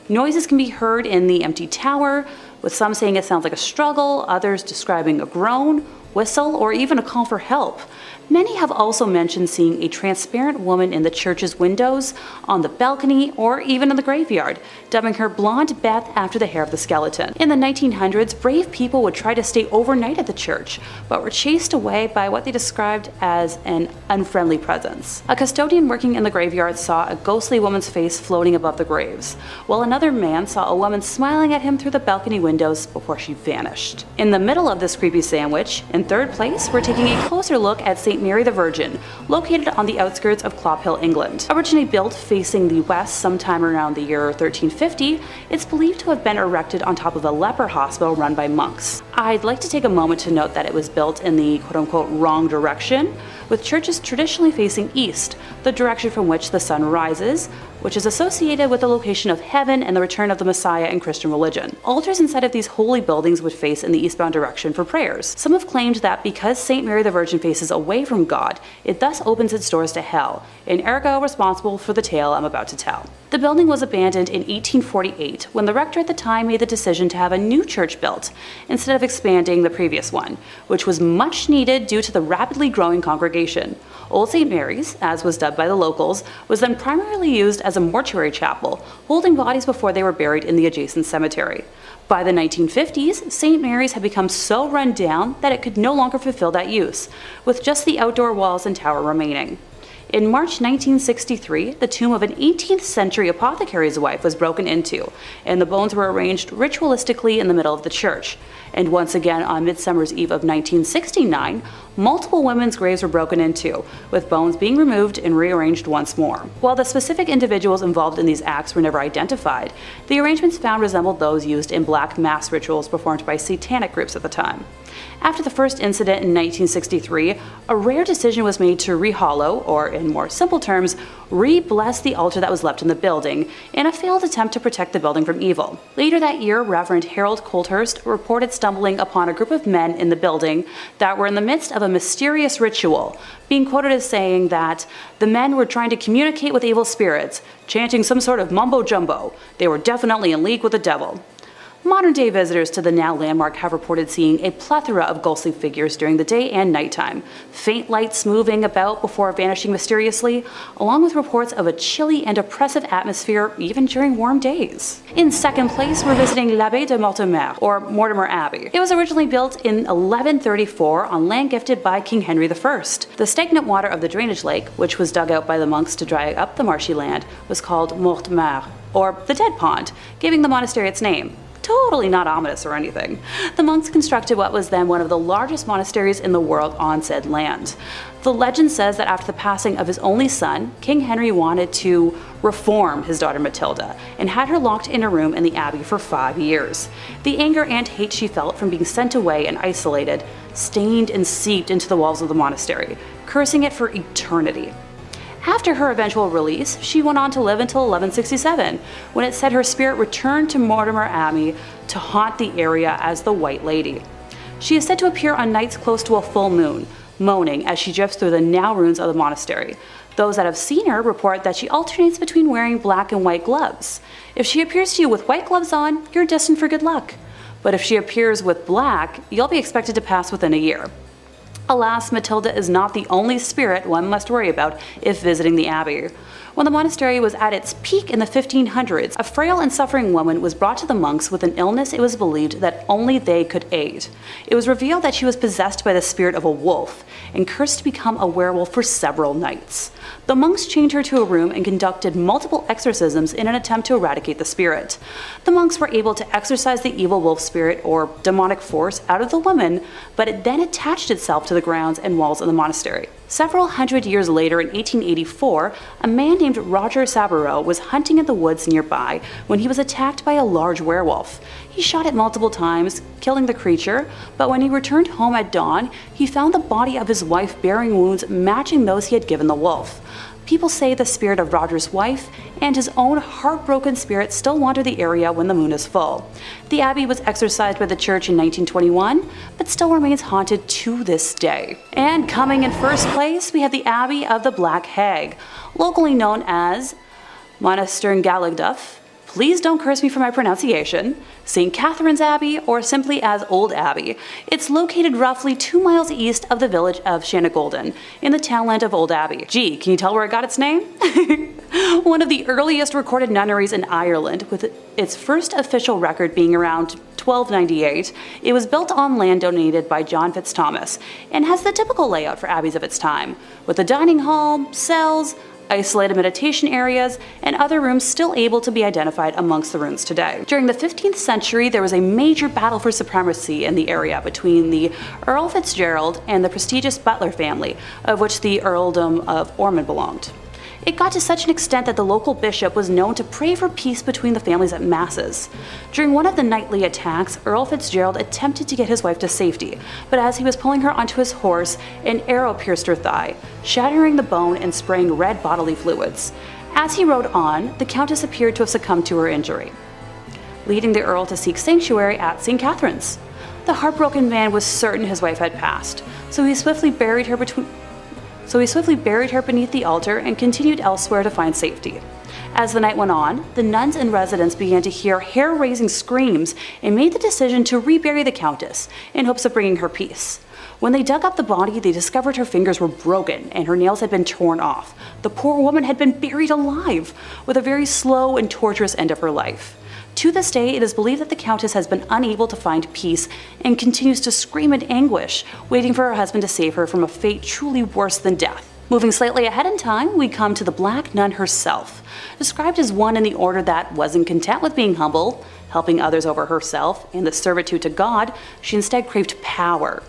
Noises can be heard in the empty tower, with some saying it sounds like a struggle, others describing a groan, whistle, or even a call for help. Many have also mentioned seeing a transparent woman in the church's windows, on the balcony, or even in the graveyard, dubbing her Blonde Beth after the hair of the skeleton. In the 1900s, brave people would try to stay overnight at the church, but were chased away by what they described as an unfriendly presence. A custodian working in the graveyard saw a ghostly woman's face floating above the graves, while another man saw a woman smiling at him through the balcony windows before she vanished. In the middle of this creepy sandwich, in third place, we're taking a closer look at St. Mary the Virgin, located on the outskirts of Clophill, England. Originally built facing the west sometime around the year 1350, it's believed to have been erected on top of a leper hospital run by monks. I'd like to take a moment to note that it was built in the quote-unquote wrong direction, with churches traditionally facing east, the direction from which the sun rises, which is associated with the location of heaven and the return of the Messiah in Christian religion. Altars inside of these holy buildings would face in the eastbound direction for prayers. Some have claimed that because St. Mary the Virgin faces away from God, it thus opens its doors to hell, and ergo responsible for the tale I'm about to tell. The building was abandoned in 1848 when the rector at the time made the decision to have a new church built, instead of expanding the previous one, which was much needed due to the rapidly growing congregation. Old St. Mary's, as was dubbed by the locals, was then primarily used as a mortuary chapel, holding bodies before they were buried in the adjacent cemetery. By the 1950s, St. Mary's had become so run down that it could no longer fulfill that use, with just the outdoor walls and tower remaining. In March 1963, the tomb of an 18th century apothecary's wife was broken into, and the bones were arranged ritualistically in the middle of the church. And once again, on Midsummer's Eve of 1969, multiple women's graves were broken into, with bones being removed and rearranged once more. While the specific individuals involved in these acts were never identified, the arrangements found resembled those used in black mass rituals performed by satanic groups at the time. After the first incident in 1963, a rare decision was made to rehollow, or in more simple terms, re-bless the altar that was left in the building, in a failed attempt to protect the building from evil. Later that year, Reverend Harold Colthurst reported stumbling upon a group of men in the building that were in the midst of a mysterious ritual, being quoted as saying that the men were trying to communicate with evil spirits, chanting some sort of mumbo-jumbo. They were definitely in league with the devil. Modern-day visitors to the now landmark have reported seeing a plethora of ghostly figures during the day and nighttime, faint lights moving about before vanishing mysteriously, along with reports of a chilly and oppressive atmosphere even during warm days. In second place, we're visiting l'Abbaye de Mortemer, or Mortimer Abbey. It was originally built in 1134 on land gifted by King Henry I. The stagnant water of the drainage lake, which was dug out by the monks to dry up the marshy land, was called Mortemer, or the Dead Pond, giving the monastery its name. Totally not ominous or anything. The monks constructed what was then one of the largest monasteries in the world on said land. The legend says that after the passing of his only son, King Henry wanted to reform his daughter Matilda and had her locked in a room in the abbey for 5 years. The anger and hate she felt from being sent away and isolated stained and seeped into the walls of the monastery, cursing it for eternity. After her eventual release, she went on to live until 1167, when it said her spirit returned to Mortimer Abbey to haunt the area as the White Lady. She is said to appear on nights close to a full moon, moaning as she drifts through the now ruins of the monastery. Those that have seen her report that she alternates between wearing black and white gloves. If she appears to you with white gloves on, you're destined for good luck. But if she appears with black, you'll be expected to pass within a year. Alas, Matilda is not the only spirit one must worry about if visiting the abbey. When the monastery was at its peak in the 1500s, a frail and suffering woman was brought to the monks with an illness it was believed that only they could aid. It was revealed that she was possessed by the spirit of a wolf and cursed to become a werewolf for several nights. The monks chained her to a room and conducted multiple exorcisms in an attempt to eradicate the spirit. The monks were able to exorcise the evil wolf spirit or demonic force out of the woman, but it then attached itself to the grounds and walls of the monastery. Several hundred years later, in 1884, a man named Roger Saboureau was hunting in the woods nearby when he was attacked by a large werewolf. He shot it multiple times, killing the creature, but when he returned home at dawn, he found the body of his wife bearing wounds matching those he had given the wolf. People say the spirit of Roger's wife and his own heartbroken spirit still wander the area when the moon is full. The abbey was exorcised by the church in 1921, but still remains haunted to this day. And coming in first place, we have the Abbey of the Black Hag, locally known as Monasterngalagduff. Please don't curse me for my pronunciation, St. Catherine's Abbey, or simply as Old Abbey. It's located roughly 2 miles east of the village of Shanagolden, in the townland of Old Abbey. Gee, can you tell where it got its name? One of the earliest recorded nunneries in Ireland, with its first official record being around 1298, it was built on land donated by John Fitzthomas, and has the typical layout for abbeys of its time, with a dining hall, cells, isolated meditation areas, and other rooms still able to be identified amongst the ruins today. During the 15th century, there was a major battle for supremacy in the area between the Earl Fitzgerald and the prestigious Butler family, of which the Earldom of Ormond belonged. It got to such an extent that the local bishop was known to pray for peace between the families at masses. During one of the nightly attacks, Earl Fitzgerald attempted to get his wife to safety, but as he was pulling her onto his horse, an arrow pierced her thigh, shattering the bone and spraying red bodily fluids. As he rode on, the Countess appeared to have succumbed to her injury, leading the Earl to seek sanctuary at St. Catherine's. The heartbroken man was certain his wife had passed, so he swiftly buried her beneath the altar and continued elsewhere to find safety. As the night went on, the nuns and residents began to hear hair-raising screams and made the decision to rebury the Countess in hopes of bringing her peace. When they dug up the body, they discovered her fingers were broken and her nails had been torn off. The poor woman had been buried alive, with a very slow and torturous end of her life. To this day, it is believed that the Countess has been unable to find peace and continues to scream in anguish, waiting for her husband to save her from a fate truly worse than death. Moving slightly ahead in time, we come to the Black Nun herself. Described as one in the order that wasn't content with being humble, helping others over herself, and the servitude to God, she instead craved power.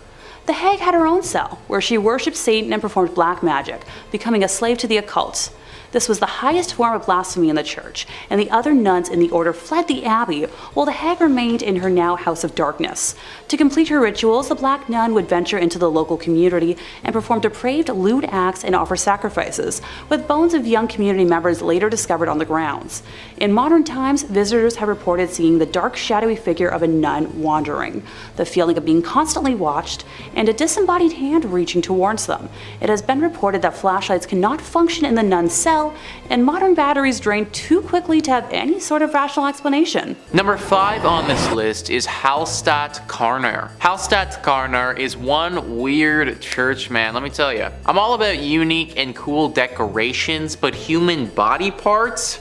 The hag had her own cell, where she worshipped Satan and performed black magic, becoming a slave to the occult. This was the highest form of blasphemy in the church, and the other nuns in the order fled the abbey, while the hag remained in her now house of darkness. To complete her rituals, the Black Nun would venture into the local community and perform depraved, lewd acts and offer sacrifices, with bones of young community members later discovered on the grounds. In modern times, visitors have reported seeing the dark, shadowy figure of a nun wandering, the feeling of being constantly watched, and a disembodied hand reaching towards them. It has been reported that flashlights cannot function in the nun's cell, and modern batteries drain too quickly to have any sort of rational explanation. Number 5 on this list is Hallstatt Karner. Hallstatt Karner is one weird church, man, let me tell you. I'm all about unique and cool decorations, but human body parts?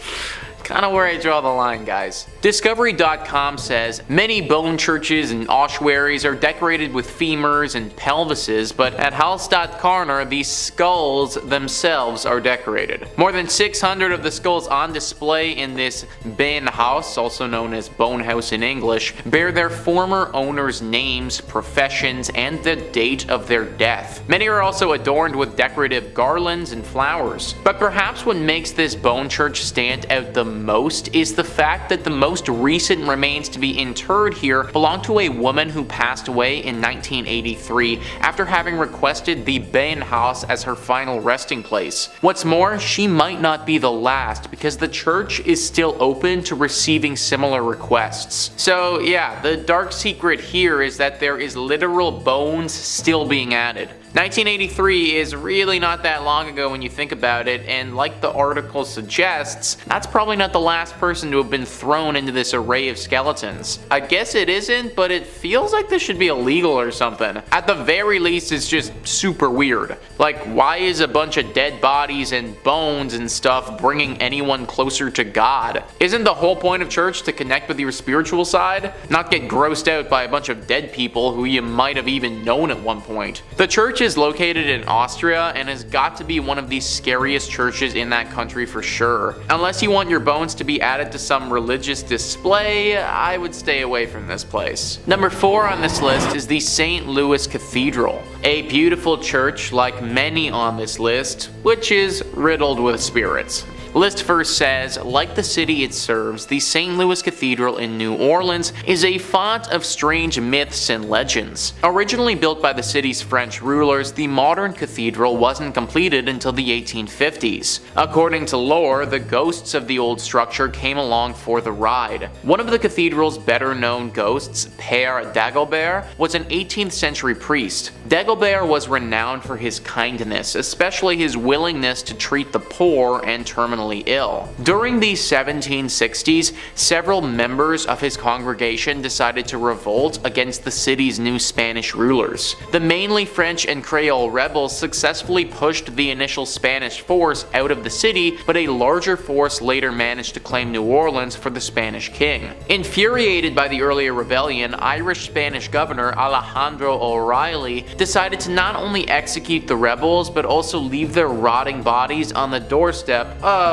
Kind of where I draw the line, guys. Discovery.com says many bone churches and ossuaries are decorated with femurs and pelvises, but at Hallstatt Karner, these skulls themselves are decorated. More than 600 of the skulls on display in this Benhaus, also known as Bone House in English, bear their former owners' names, professions, and the date of their death. Many are also adorned with decorative garlands and flowers. But perhaps what makes this bone church stand out the most is the fact that the most recent remains to be interred here belong to a woman who passed away in 1983 after having requested the Benhaus as her final resting place. What's more, she might not be the last because the church is still open to receiving similar requests. So yeah, the dark secret here is that there is literal bones still being added. 1983 is really not that long ago when you think about it, and like the article suggests, that's probably not the last person to have been thrown into this array of skeletons. I guess it isn't, but it feels like this should be illegal or something. At the very least, it's just super weird. Like, why is a bunch of dead bodies and bones and stuff bringing anyone closer to God? Isn't the whole point of church to connect with your spiritual side? Not get grossed out by a bunch of dead people who you might have even known at one point. The church is located in Austria and has got to be one of the scariest churches in that country for sure. Unless you want your bones to be added to some religious display, I would stay away from this place. Number 4 on this list is the St. Louis Cathedral, a beautiful church like many on this list, which is riddled with spirits. List first says, like the city it serves, the St. Louis Cathedral in New Orleans is a font of strange myths and legends. Originally built by the city's French rulers, the modern cathedral wasn't completed until the 1850s. According to lore, the ghosts of the old structure came along for the ride. One of the cathedral's better known ghosts, Père Dagobert, was an 18th century priest. Dagobert was renowned for his kindness, especially his willingness to treat the poor and terminally ill. During the 1760s, several members of his congregation decided to revolt against the city's new Spanish rulers. The mainly French and Creole rebels successfully pushed the initial Spanish force out of the city, but a larger force later managed to claim New Orleans for the Spanish king. Infuriated by the earlier rebellion, Irish-Spanish governor Alejandro O'Reilly decided to not only execute the rebels, but also leave their rotting bodies on the doorstep of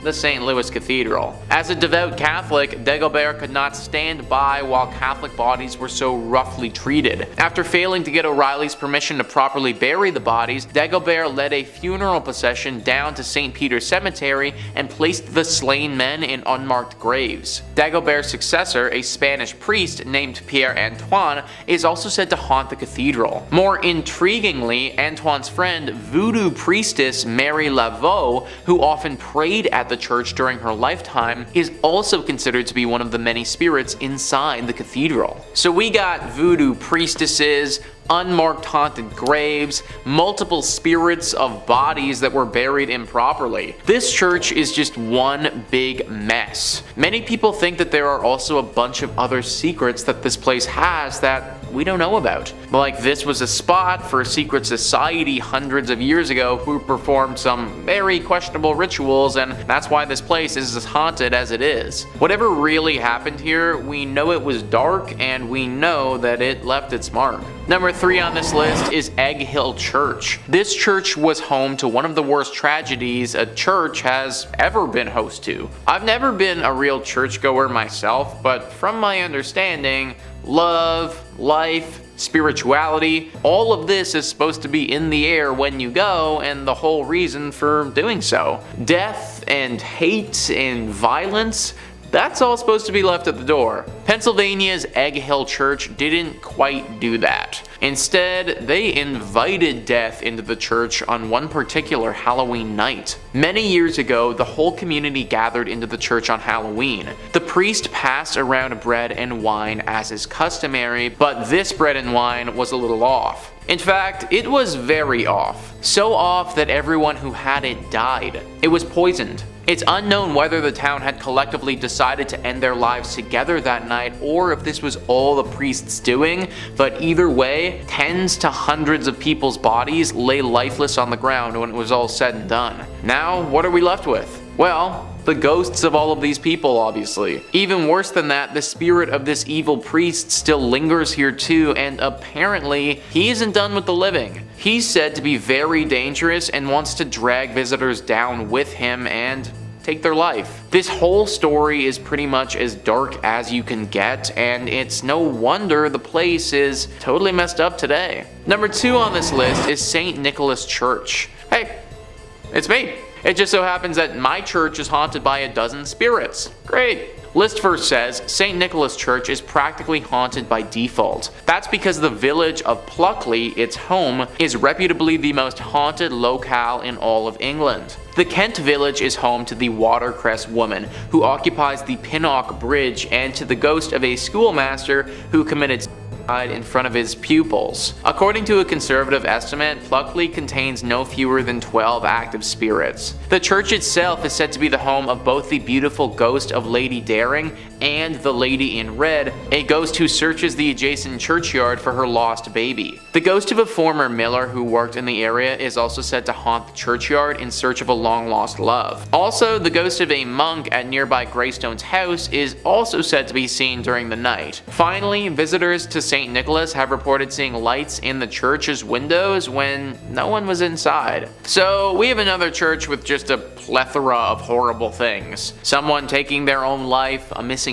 the St. Louis Cathedral. As a devout Catholic, Dagobert could not stand by while Catholic bodies were so roughly treated. After failing to get O'Reilly's permission to properly bury the bodies, Dagobert led a funeral procession down to St. Peter's Cemetery and placed the slain men in unmarked graves. Dagobert's successor, a Spanish priest named Pierre Antoine, is also said to haunt the cathedral. More intriguingly, Antoine's friend, voodoo priestess Mary Laveau, who often prayed at the the church during her lifetime, is also considered to be one of the many spirits inside the cathedral. So we got voodoo priestesses, unmarked haunted graves, multiple spirits of bodies that were buried improperly. This church is just one big mess. Many people think that there are also a bunch of other secrets that this place has that we don't know about. Like this was a spot for a secret society hundreds of years ago who performed some very questionable rituals, and that's why this place is as haunted as it is. Whatever really happened here, we know it was dark and we know that it left its mark. Number 3 on this list is Egg Hill Church. This church was home to one of the worst tragedies a church has ever been host to. I've never been a real churchgoer myself, but from my understanding, love, life, spirituality, all of this is supposed to be in the air when you go, and the whole reason for doing so. Death and hate and violence, that's all supposed to be left at the door. Pennsylvania's Egg Hill Church didn't quite do that. Instead, they invited death into the church on one particular Halloween night. Many years ago, the whole community gathered into the church on Halloween. The priest passed around bread and wine as is customary, but this bread and wine was a little off. In fact, it was very off. So off that everyone who had it died. It was poisoned. It's unknown whether the town had collectively decided to end their lives together that night or if this was all the priests doing, but either way, tens to hundreds of people's bodies lay lifeless on the ground when it was all said and done. Now, what are we left with? Well, the ghosts of all of these people, obviously. Even worse than that, the spirit of this evil priest still lingers here too, and apparently, he isn't done with the living. He's said to be very dangerous and wants to drag visitors down with him and take their life. This whole story is pretty much as dark as you can get, and it's no wonder the place is totally messed up today. Number 2 on this list is St. Nicholas Church. Hey, it's me. It just so happens that my church is haunted by a dozen spirits. Great. List first says St. Nicholas Church is practically haunted by default. That's because the village of Pluckley, its home, is reputably the most haunted locale in all of England. The Kent village is home to the Watercress woman, who occupies the Pinnock Bridge, and to the ghost of a schoolmaster who committed in front of his pupils. According to a conservative estimate, Pluckley contains no fewer than 12 active spirits. The church itself is said to be the home of both the beautiful ghost of Lady Daring and the Lady in Red, a ghost who searches the adjacent churchyard for her lost baby. The ghost of a former miller who worked in the area is also said to haunt the churchyard in search of a long-lost love. Also, the ghost of a monk at nearby Greystone's house is also said to be seen during the night. Finally, visitors to St. Nicholas have reported seeing lights in the church's windows when no one was inside. So we have another church with just a plethora of horrible things. Someone taking their own life, a missing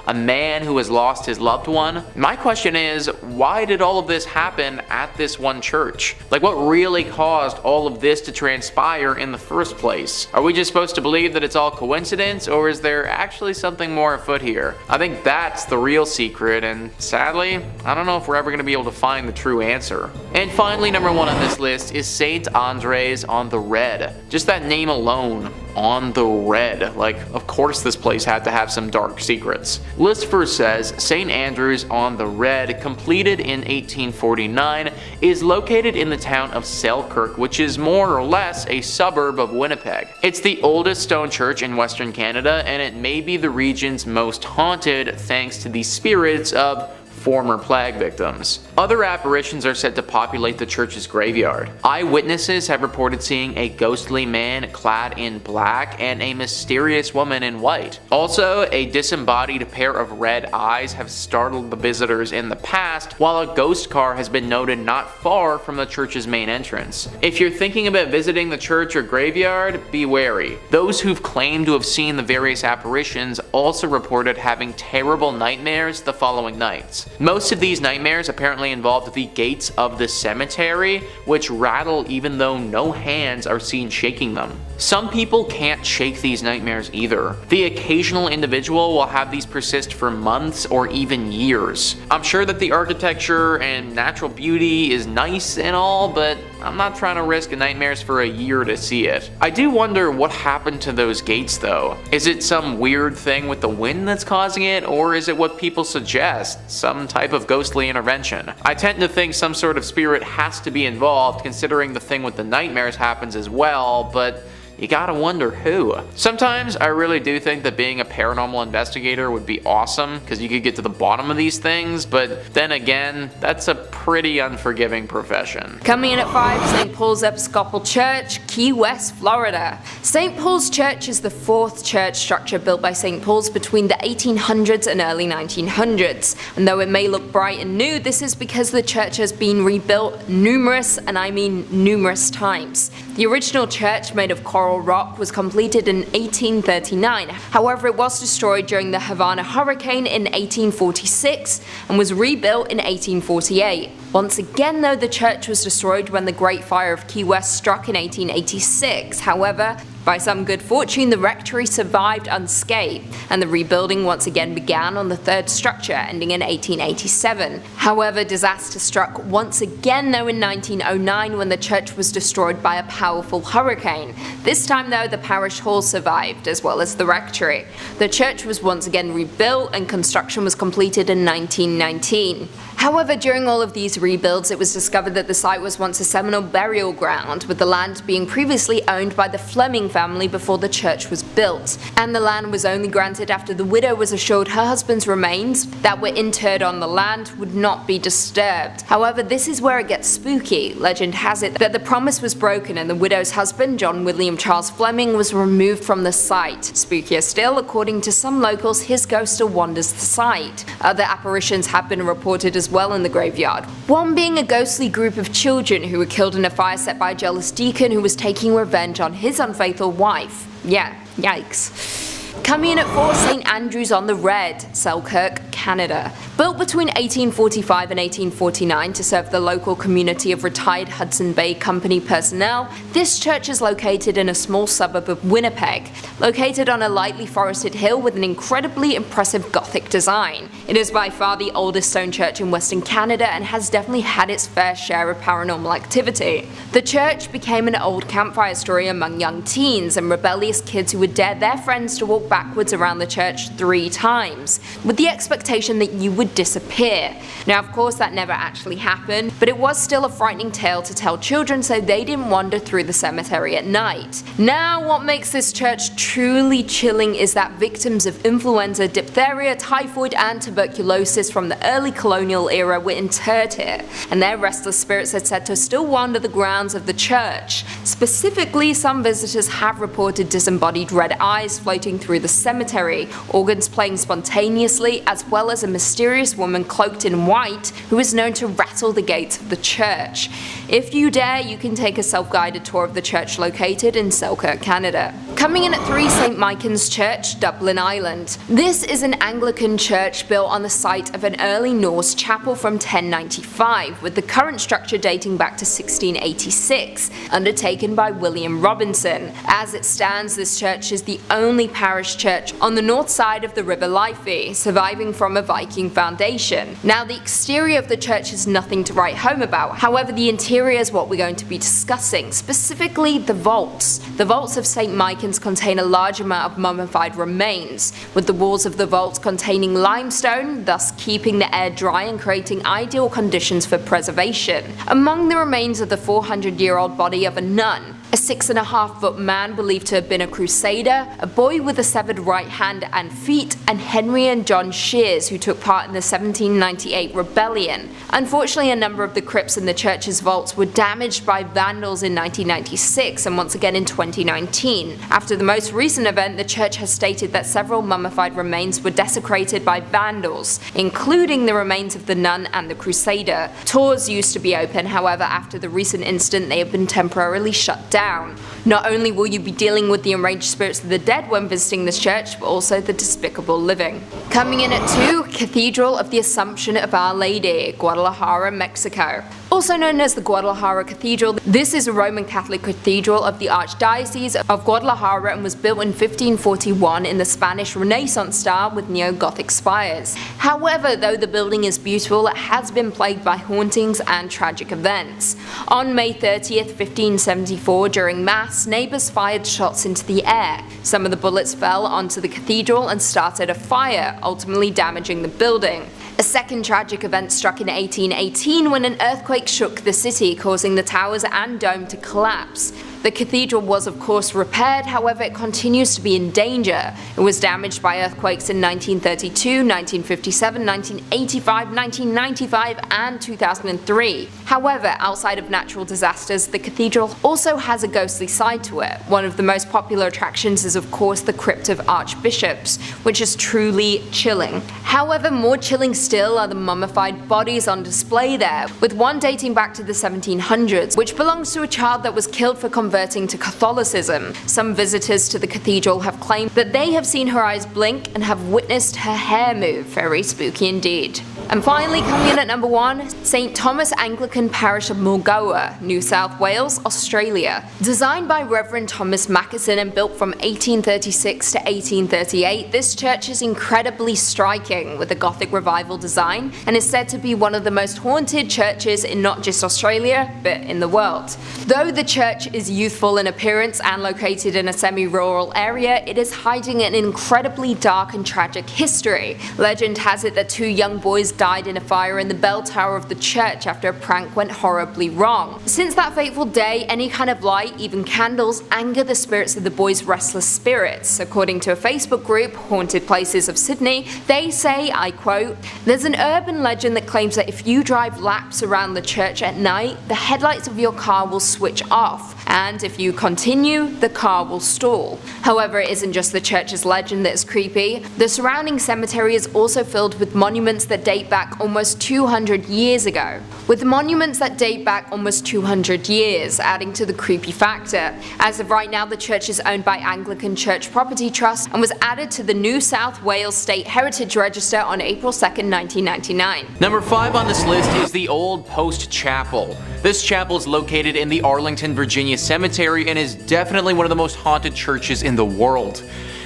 a man who has lost his loved one. My question is, why did all of this happen at this one church? Like, what really caused all of this to transpire in the first place? Are we just supposed to believe that it's all coincidence, or is there actually something more afoot here? I think that's the real secret, and sadly, I don't know if we're ever going to be able to find the true answer. And finally, number 1 on this list is St. Andres on the Red. Just that name alone, on the Red. Like, of course this place had to have some dark secrets. List first says St. Andrews on the Red, completed in 1849, is located in the town of Selkirk, which is more or less a suburb of Winnipeg. It's the oldest stone church in Western Canada, and it may be the region's most haunted thanks to the spirits of former plague victims. Other apparitions are said to populate the church's graveyard. Eyewitnesses have reported seeing a ghostly man clad in black and a mysterious woman in white. Also, a disembodied pair of red eyes have startled the visitors in the past, while a ghost car has been noted not far from the church's main entrance. If you're thinking about visiting the church or graveyard, be wary. Those who've claimed to have seen the various apparitions also reported having terrible nightmares the following nights. Most of these nightmares apparently involved the gates of the cemetery, which rattle even though no hands are seen shaking them. Some people can't shake these nightmares either. The occasional individual will have these persist for months or even years. I'm sure that the architecture and natural beauty is nice and all, but I'm not trying to risk nightmares for a year to see it. I do wonder what happened to those gates though. Is it some weird thing with the wind that's causing it, or is it what people suggest, some type of ghostly intervention? I tend to think some sort of spirit has to be involved, considering the thing with the nightmares happens as well, but you gotta wonder who. Sometimes I really do think that being a paranormal investigator would be awesome, because you could get to the bottom of these things, but then again, that's a pretty unforgiving profession. Coming in at 5, St. Paul's Episcopal Church, Key West, Florida. St. Paul's Church is the 4th church structure built by St. Paul's between the 1800s and early 1900s. And though it may look bright and new, this is because the church has been rebuilt numerous, and I mean numerous times. The original church, made of coral rock, was completed in 1839. However, it was destroyed during the Havana hurricane in 1846 and was rebuilt in 1848. Once again though, the church was destroyed when the Great Fire of Key West struck in 1886. However, by some good fortune, the rectory survived unscathed, and the rebuilding once again began on the 3rd structure, ending in 1887. However, disaster struck once again though in 1909 when the church was destroyed by a powerful hurricane. This time though, the parish hall survived, as well as the rectory. The church was once again rebuilt, and construction was completed in 1919. However, during all of these rebuilds, it was discovered that the site was once a Seminole burial ground, with the land being previously owned by the Fleming family before the church was built, and the land was only granted after the widow was assured her husband's remains that were interred on the land would not be disturbed. However, this is where it gets spooky. Legend has it that the promise was broken and the widow's husband, John William Charles Fleming, was removed from the site. Spookier still, according to some locals, his ghost still wanders the site. Other apparitions have been reported as well in the graveyard, one being a ghostly group of children who were killed in a fire set by a jealous deacon who was taking revenge on his unfaithful wife. Yeah, yikes. Coming in at 4, St. Andrews on the Red, Selkirk, Canada. Built between 1845 and 1849 to serve the local community of retired Hudson Bay Company personnel, this church is located in a small suburb of Winnipeg, located on a lightly forested hill with an incredibly impressive Gothic design. It is by far the oldest stone church in Western Canada and has definitely had its fair share of paranormal activity. The church became an old campfire story among young teens and rebellious kids who would dare their friends to walk backwards around the church 3 times, with the expectation that you would disappear. Now of course that never actually happened, but it was still a frightening tale to tell children so they didn't wander through the cemetery at night. Now what makes this church truly chilling is that victims of influenza, diphtheria, typhoid and tuberculosis from the early colonial era were interred here, and their restless spirits are said to still wander the grounds of the church. Specifically, some visitors have reported disembodied red eyes floating through the cemetery, organs playing spontaneously, as well as a mysterious woman cloaked in white who is known to rattle the gates of the church. If you dare, you can take a self-guided tour of the church located in Selkirk, Canada. Coming in at 3, St. Michan's Church, Dublin, Ireland. This is an Anglican church built on the site of an early Norse chapel from 1095, with the current structure dating back to 1686, undertaken by William Robinson. As it stands, this church is the only parish church on the north side of the River Liffey, surviving from a Viking foundation. Now the exterior of the church is nothing to write home about, however the interior is what we're going to be discussing, specifically the vaults. The vaults of St. Michan's contain a large amount of mummified remains, with the walls of the vaults containing limestone, thus keeping the air dry and creating ideal conditions for preservation. Among the remains of the 400-year-old body of a nun, a 6.5-foot man believed to have been a crusader, a boy with a severed right hand and feet, and Henry and John Shears, who took part in the 1798 rebellion. Unfortunately, a number of the crypts in the church's vaults were damaged by vandals in 1996 and once again in 2019. After the most recent event, the church has stated that several mummified remains were desecrated by vandals, including the remains of the nun and the crusader. Tours used to be open, however after the recent incident they have been temporarily shut down. Not only will you be dealing with the enraged spirits of the dead when visiting this church, but also the despicable living. Coming in at 2, Cathedral of the Assumption of Our Lady, Guadalajara, Mexico. Also known as the Guadalajara Cathedral, this is a Roman Catholic cathedral of the Archdiocese of Guadalajara and was built in 1541 in the Spanish Renaissance style with neo-Gothic spires. However, though the building is beautiful, it has been plagued by hauntings and tragic events. On May 30th, 1574, during Mass, neighbours fired shots into the air. Some of the bullets fell onto the cathedral and started a fire, ultimately damaging the building. A second tragic event struck in 1818 when an earthquake shook the city, causing the towers and dome to collapse. The cathedral was of course repaired, however it continues to be in danger. It was damaged by earthquakes in 1932, 1957, 1985, 1995 and 2003. However, outside of natural disasters, the cathedral also has a ghostly side to it. One of the most popular attractions is of course the Crypt of Archbishops, which is truly chilling. However, more chilling still are the mummified bodies on display there, with one dating back to the 1700s, which belongs to a child that was killed for converting to Catholicism. Some visitors to the cathedral have claimed that they have seen her eyes blink and have witnessed her hair move. Very spooky indeed. And finally, coming in at number 1, St. Thomas Anglican Parish of Mulgoa, New South Wales, Australia. Designed by Reverend Thomas Mackison and built from 1836 to 1838, this church is incredibly striking with a Gothic revival design and is said to be one of the most haunted churches in not just Australia, but in the world. Though the church is youthful in appearance and located in a semi-rural area, it is hiding an incredibly dark and tragic history. Legend has it that 2 young boys died in a fire in the bell tower of the church after a prank went horribly wrong. Since that fateful day, any kind of light, even candles, anger the spirits of the boys' restless spirits. According to a Facebook group, Haunted Places of Sydney, they say, I quote, "There's an urban legend that claims that if you drive laps around the church at night, the headlights of your car will switch off, and if you continue, the car will stall." However, it isn't just the church's legend that is creepy. The surrounding cemetery is also filled with monuments that date back almost 200 years ago. With monuments that date back almost 200 years, adding to the creepy factor. As of right now, the church is owned by Anglican Church Property Trust and was added to the New South Wales State Heritage Register on April 2nd, 1999. Number 5 on this list is the Old Post Chapel. This chapel is located in the Arlington, Virginia Cemetery and is definitely one of the most haunted churches in the world.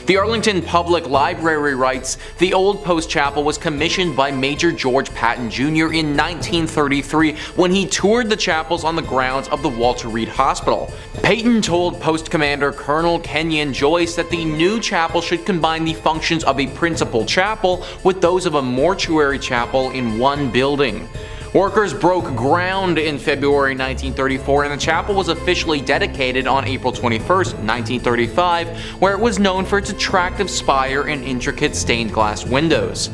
The Arlington Public Library writes, the Old Post Chapel was commissioned by Major George Patton Jr. in 1933 when he toured the chapels on the grounds of the Walter Reed Hospital. Patton told Post Commander Colonel Kenyon Joyce that the new chapel should combine the functions of a principal chapel with those of a mortuary chapel in one building. Workers broke ground in February 1934 and the chapel was officially dedicated on April 21st, 1935, where it was known for its attractive spire and intricate stained glass windows.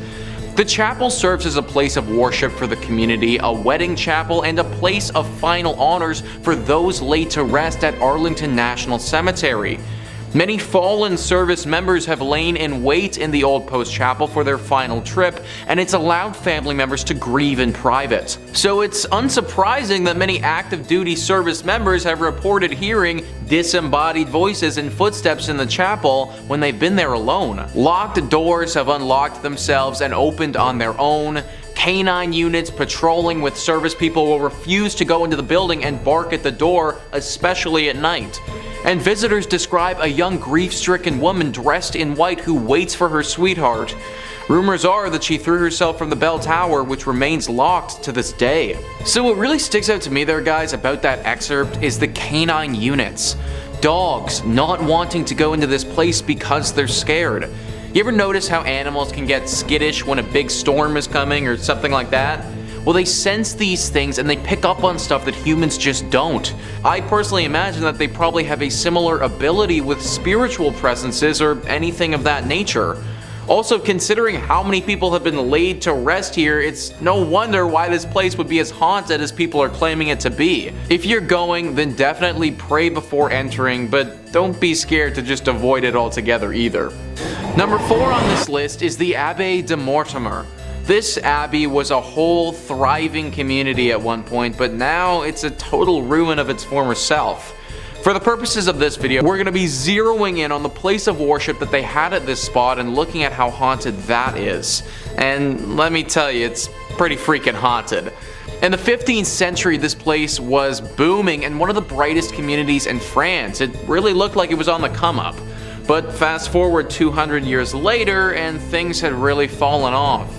The chapel serves as a place of worship for the community, a wedding chapel, and a place of final honors for those laid to rest at Arlington National Cemetery. Many fallen service members have lain in wait in the Old Post Chapel for their final trip, and it's allowed family members to grieve in private. So it's unsurprising that many active duty service members have reported hearing disembodied voices and footsteps in the chapel when they've been there alone. Locked doors have unlocked themselves and opened on their own. Canine units patrolling with service people will refuse to go into the building and bark at the door, especially at night. And visitors describe a young grief-stricken woman dressed in white who waits for her sweetheart. Rumors are that she threw herself from the bell tower, which remains locked to this day. So what really sticks out to me there, guys, about that excerpt is the canine units. Dogs not wanting to go into this place because they're scared. You ever notice how animals can get skittish when a big storm is coming or something like that? Well, they sense these things and they pick up on stuff that humans just don't. I personally imagine that they probably have a similar ability with spiritual presences or anything of that nature. Also, considering how many people have been laid to rest here, it's no wonder why this place would be as haunted as people are claiming it to be. If you're going, then definitely pray before entering, but don't be scared to just avoid it altogether either. Number 4 on this list is the Abbaye de Mortimer. This abbey was a whole thriving community at one point, but now it's a total ruin of its former self. For the purposes of this video, we're going to be zeroing in on the place of worship that they had at this spot and looking at how haunted that is. And let me tell you, it's pretty freaking haunted. In the 15th century, this place was booming and one of the brightest communities in France. It really looked like it was on the come up. But fast forward 200 years later and things had really fallen off.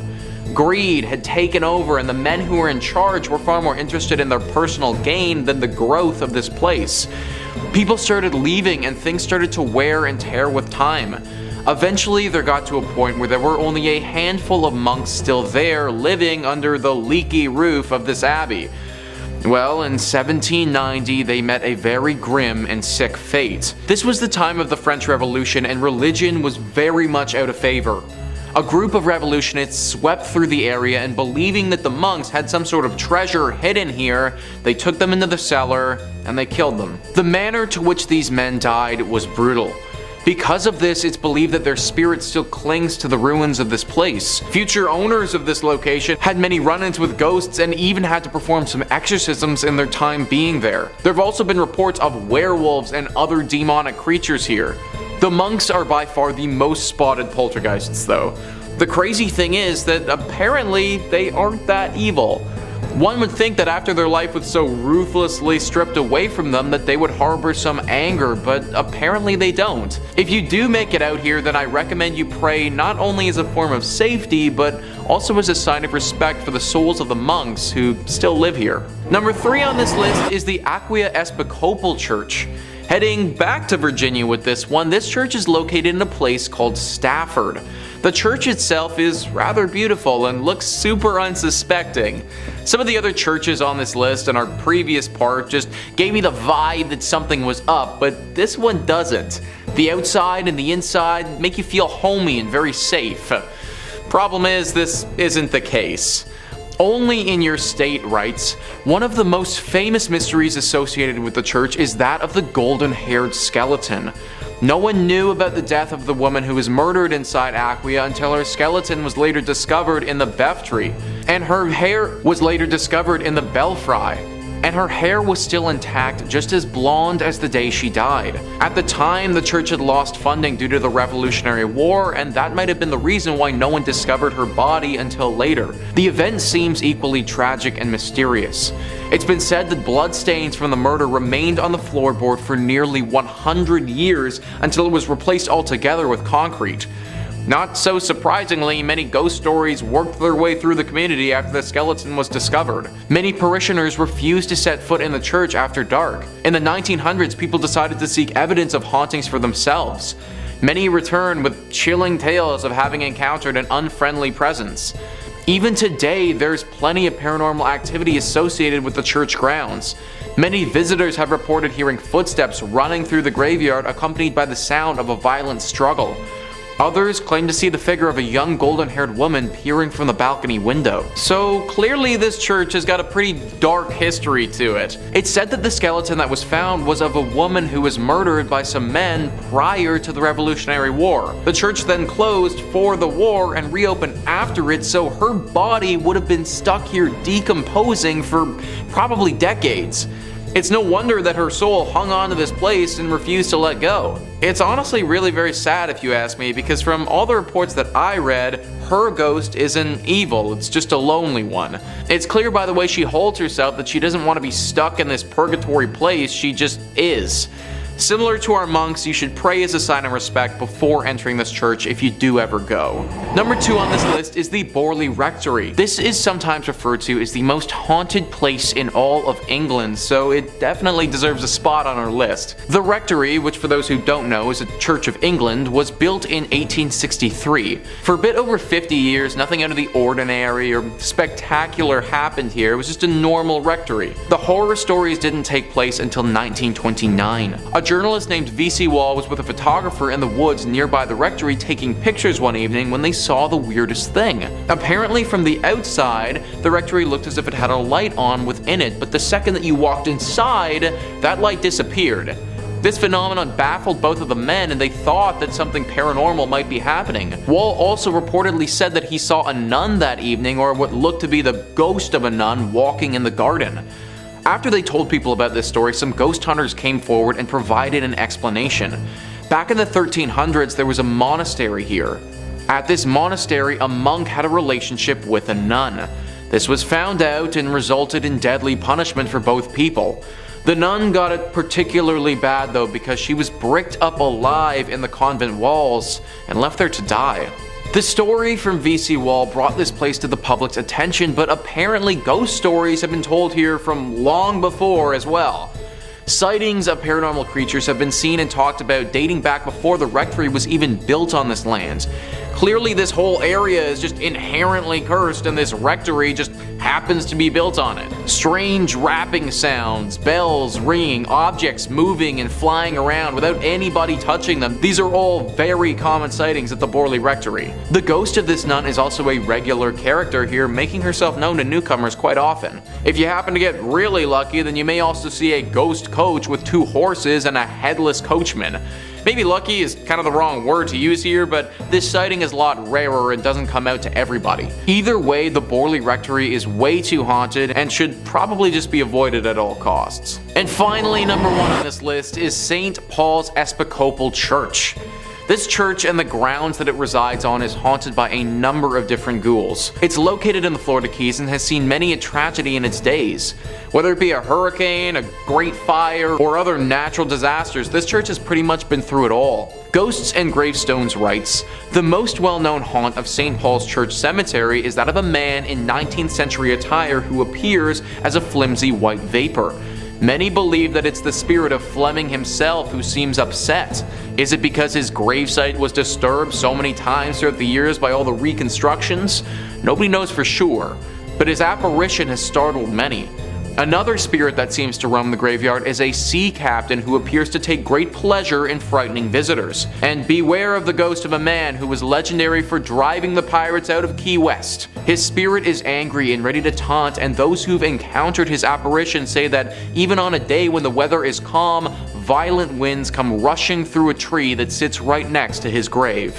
Greed had taken over and the men who were in charge were far more interested in their personal gain than the growth of this place. People started leaving and things started to wear and tear with time. Eventually there got to a point where there were only a handful of monks still there living under the leaky roof of this abbey. Well, in 1790 they met a very grim and sick fate. This was the time of the French Revolution and religion was very much out of favor. A group of revolutionists swept through the area and believing that the monks had some sort of treasure hidden here, they took them into the cellar and they killed them. The manner to which these men died was brutal. Because of this, it's believed that their spirit still clings to the ruins of this place. Future owners of this location had many run-ins with ghosts and even had to perform some exorcisms in their time being there. There have also been reports of werewolves and other demonic creatures here. The monks are by far the most spotted poltergeists though. The crazy thing is that apparently they aren't that evil. One would think that after their life was so ruthlessly stripped away from them that they would harbor some anger, but apparently they don't. If you do make it out here, then I recommend you pray not only as a form of safety, but also as a sign of respect for the souls of the monks who still live here. Number 3 on this list is the Aquia Episcopal Church. Heading back to Virginia with this one, this church is located in a place called Stafford. The church itself is rather beautiful and looks super unsuspecting. Some of the other churches on this list in our previous part just gave me the vibe that something was up, but this one doesn't. The outside and the inside make you feel homey and very safe. Problem is, this isn't the case. Only in your state writes, one of the most famous mysteries associated with the church is that of the golden-haired skeleton. No one knew about the death of the woman who was murdered inside Aquia until her skeleton was later discovered in the Beftree, and her hair was later discovered in the Belfry. And her hair was still intact, just as blonde as the day she died. At the time, the church had lost funding due to the Revolutionary War, and that might have been the reason why no one discovered her body until later. The event seems equally tragic and mysterious. It's been said that bloodstains from the murder remained on the floorboard for nearly 100 years until it was replaced altogether with concrete. Not so surprisingly, many ghost stories worked their way through the community after the skeleton was discovered. Many parishioners refused to set foot in the church after dark. In the 1900s, people decided to seek evidence of hauntings for themselves. Many returned with chilling tales of having encountered an unfriendly presence. Even today, there's plenty of paranormal activity associated with the church grounds. Many visitors have reported hearing footsteps running through the graveyard accompanied by the sound of a violent struggle. Others claim to see the figure of a young golden-haired woman peering from the balcony window. So clearly this church has got a pretty dark history to it. It's said that the skeleton that was found was of a woman who was murdered by some men prior to the Revolutionary War. The church then closed for the war and reopened after it, so her body would have been stuck here decomposing for probably decades. It's no wonder that her soul hung on to this place and refused to let go. It's honestly really very sad if you ask me, because from all the reports that I read, her ghost isn't evil, it's just a lonely one. It's clear by the way she holds herself that she doesn't want to be stuck in this purgatory place, she just is. Similar to our monks, you should pray as a sign of respect before entering this church if you do ever go. Number 2 on this list is the Borley Rectory. This is sometimes referred to as the most haunted place in all of England, so it definitely deserves a spot on our list. The Rectory, which for those who don't know is a Church of England, was built in 1863. For a bit over 50 years, nothing out of the ordinary or spectacular happened here. It was just a normal rectory. The horror stories didn't take place until 1929. A journalist named V.C. Wall was with a photographer in the woods nearby the rectory taking pictures one evening when they saw the weirdest thing. Apparently from the outside, the rectory looked as if it had a light on within it, but the second that you walked inside, that light disappeared. This phenomenon baffled both of the men and they thought that something paranormal might be happening. Wall also reportedly said that he saw a nun that evening, or what looked to be the ghost of a nun, walking in the garden. After they told people about this story, some ghost hunters came forward and provided an explanation. Back in the 1300s, there was a monastery here. At this monastery, a monk had a relationship with a nun. This was found out and resulted in deadly punishment for both people. The nun got it particularly bad though, because she was bricked up alive in the convent walls and left there to die. The story from VC Wall brought this place to the public's attention, but apparently ghost stories have been told here from long before as well. Sightings of paranormal creatures have been seen and talked about dating back before the rectory was even built on this land. Clearly this whole area is just inherently cursed and this rectory just happens to be built on it. Strange rapping sounds, bells ringing, objects moving and flying around without anybody touching them. These are all very common sightings at the Borley Rectory. The ghost of this nun is also a regular character here, making herself known to newcomers quite often. If you happen to get really lucky, then you may also see a ghost coach with 2 horses and a headless coachman. Maybe lucky is kind of the wrong word to use here, but this sighting is a lot rarer and doesn't come out to everybody. Either way, the Borley Rectory is way too haunted and should probably just be avoided at all costs. And finally, number 1 on this list is St. Paul's Episcopal Church. This church and the grounds that it resides on is haunted by a number of different ghouls. It's located in the Florida Keys and has seen many a tragedy in its days. Whether it be a hurricane, a great fire, or other natural disasters, this church has pretty much been through it all. Ghosts and Gravestones writes, "The most well-known haunt of St. Paul's Church Cemetery is that of a man in 19th century attire who appears as a flimsy white vapor. Many believe that it's the spirit of Fleming himself who seems upset. Is it because his gravesite was disturbed so many times throughout the years by all the reconstructions? Nobody knows for sure, but his apparition has startled many. Another spirit that seems to roam the graveyard is a sea captain who appears to take great pleasure in frightening visitors. And beware of the ghost of a man who was legendary for driving the pirates out of Key West. His spirit is angry and ready to taunt, and those who've encountered his apparition say that even on a day when the weather is calm, violent winds come rushing through a tree that sits right next to his grave."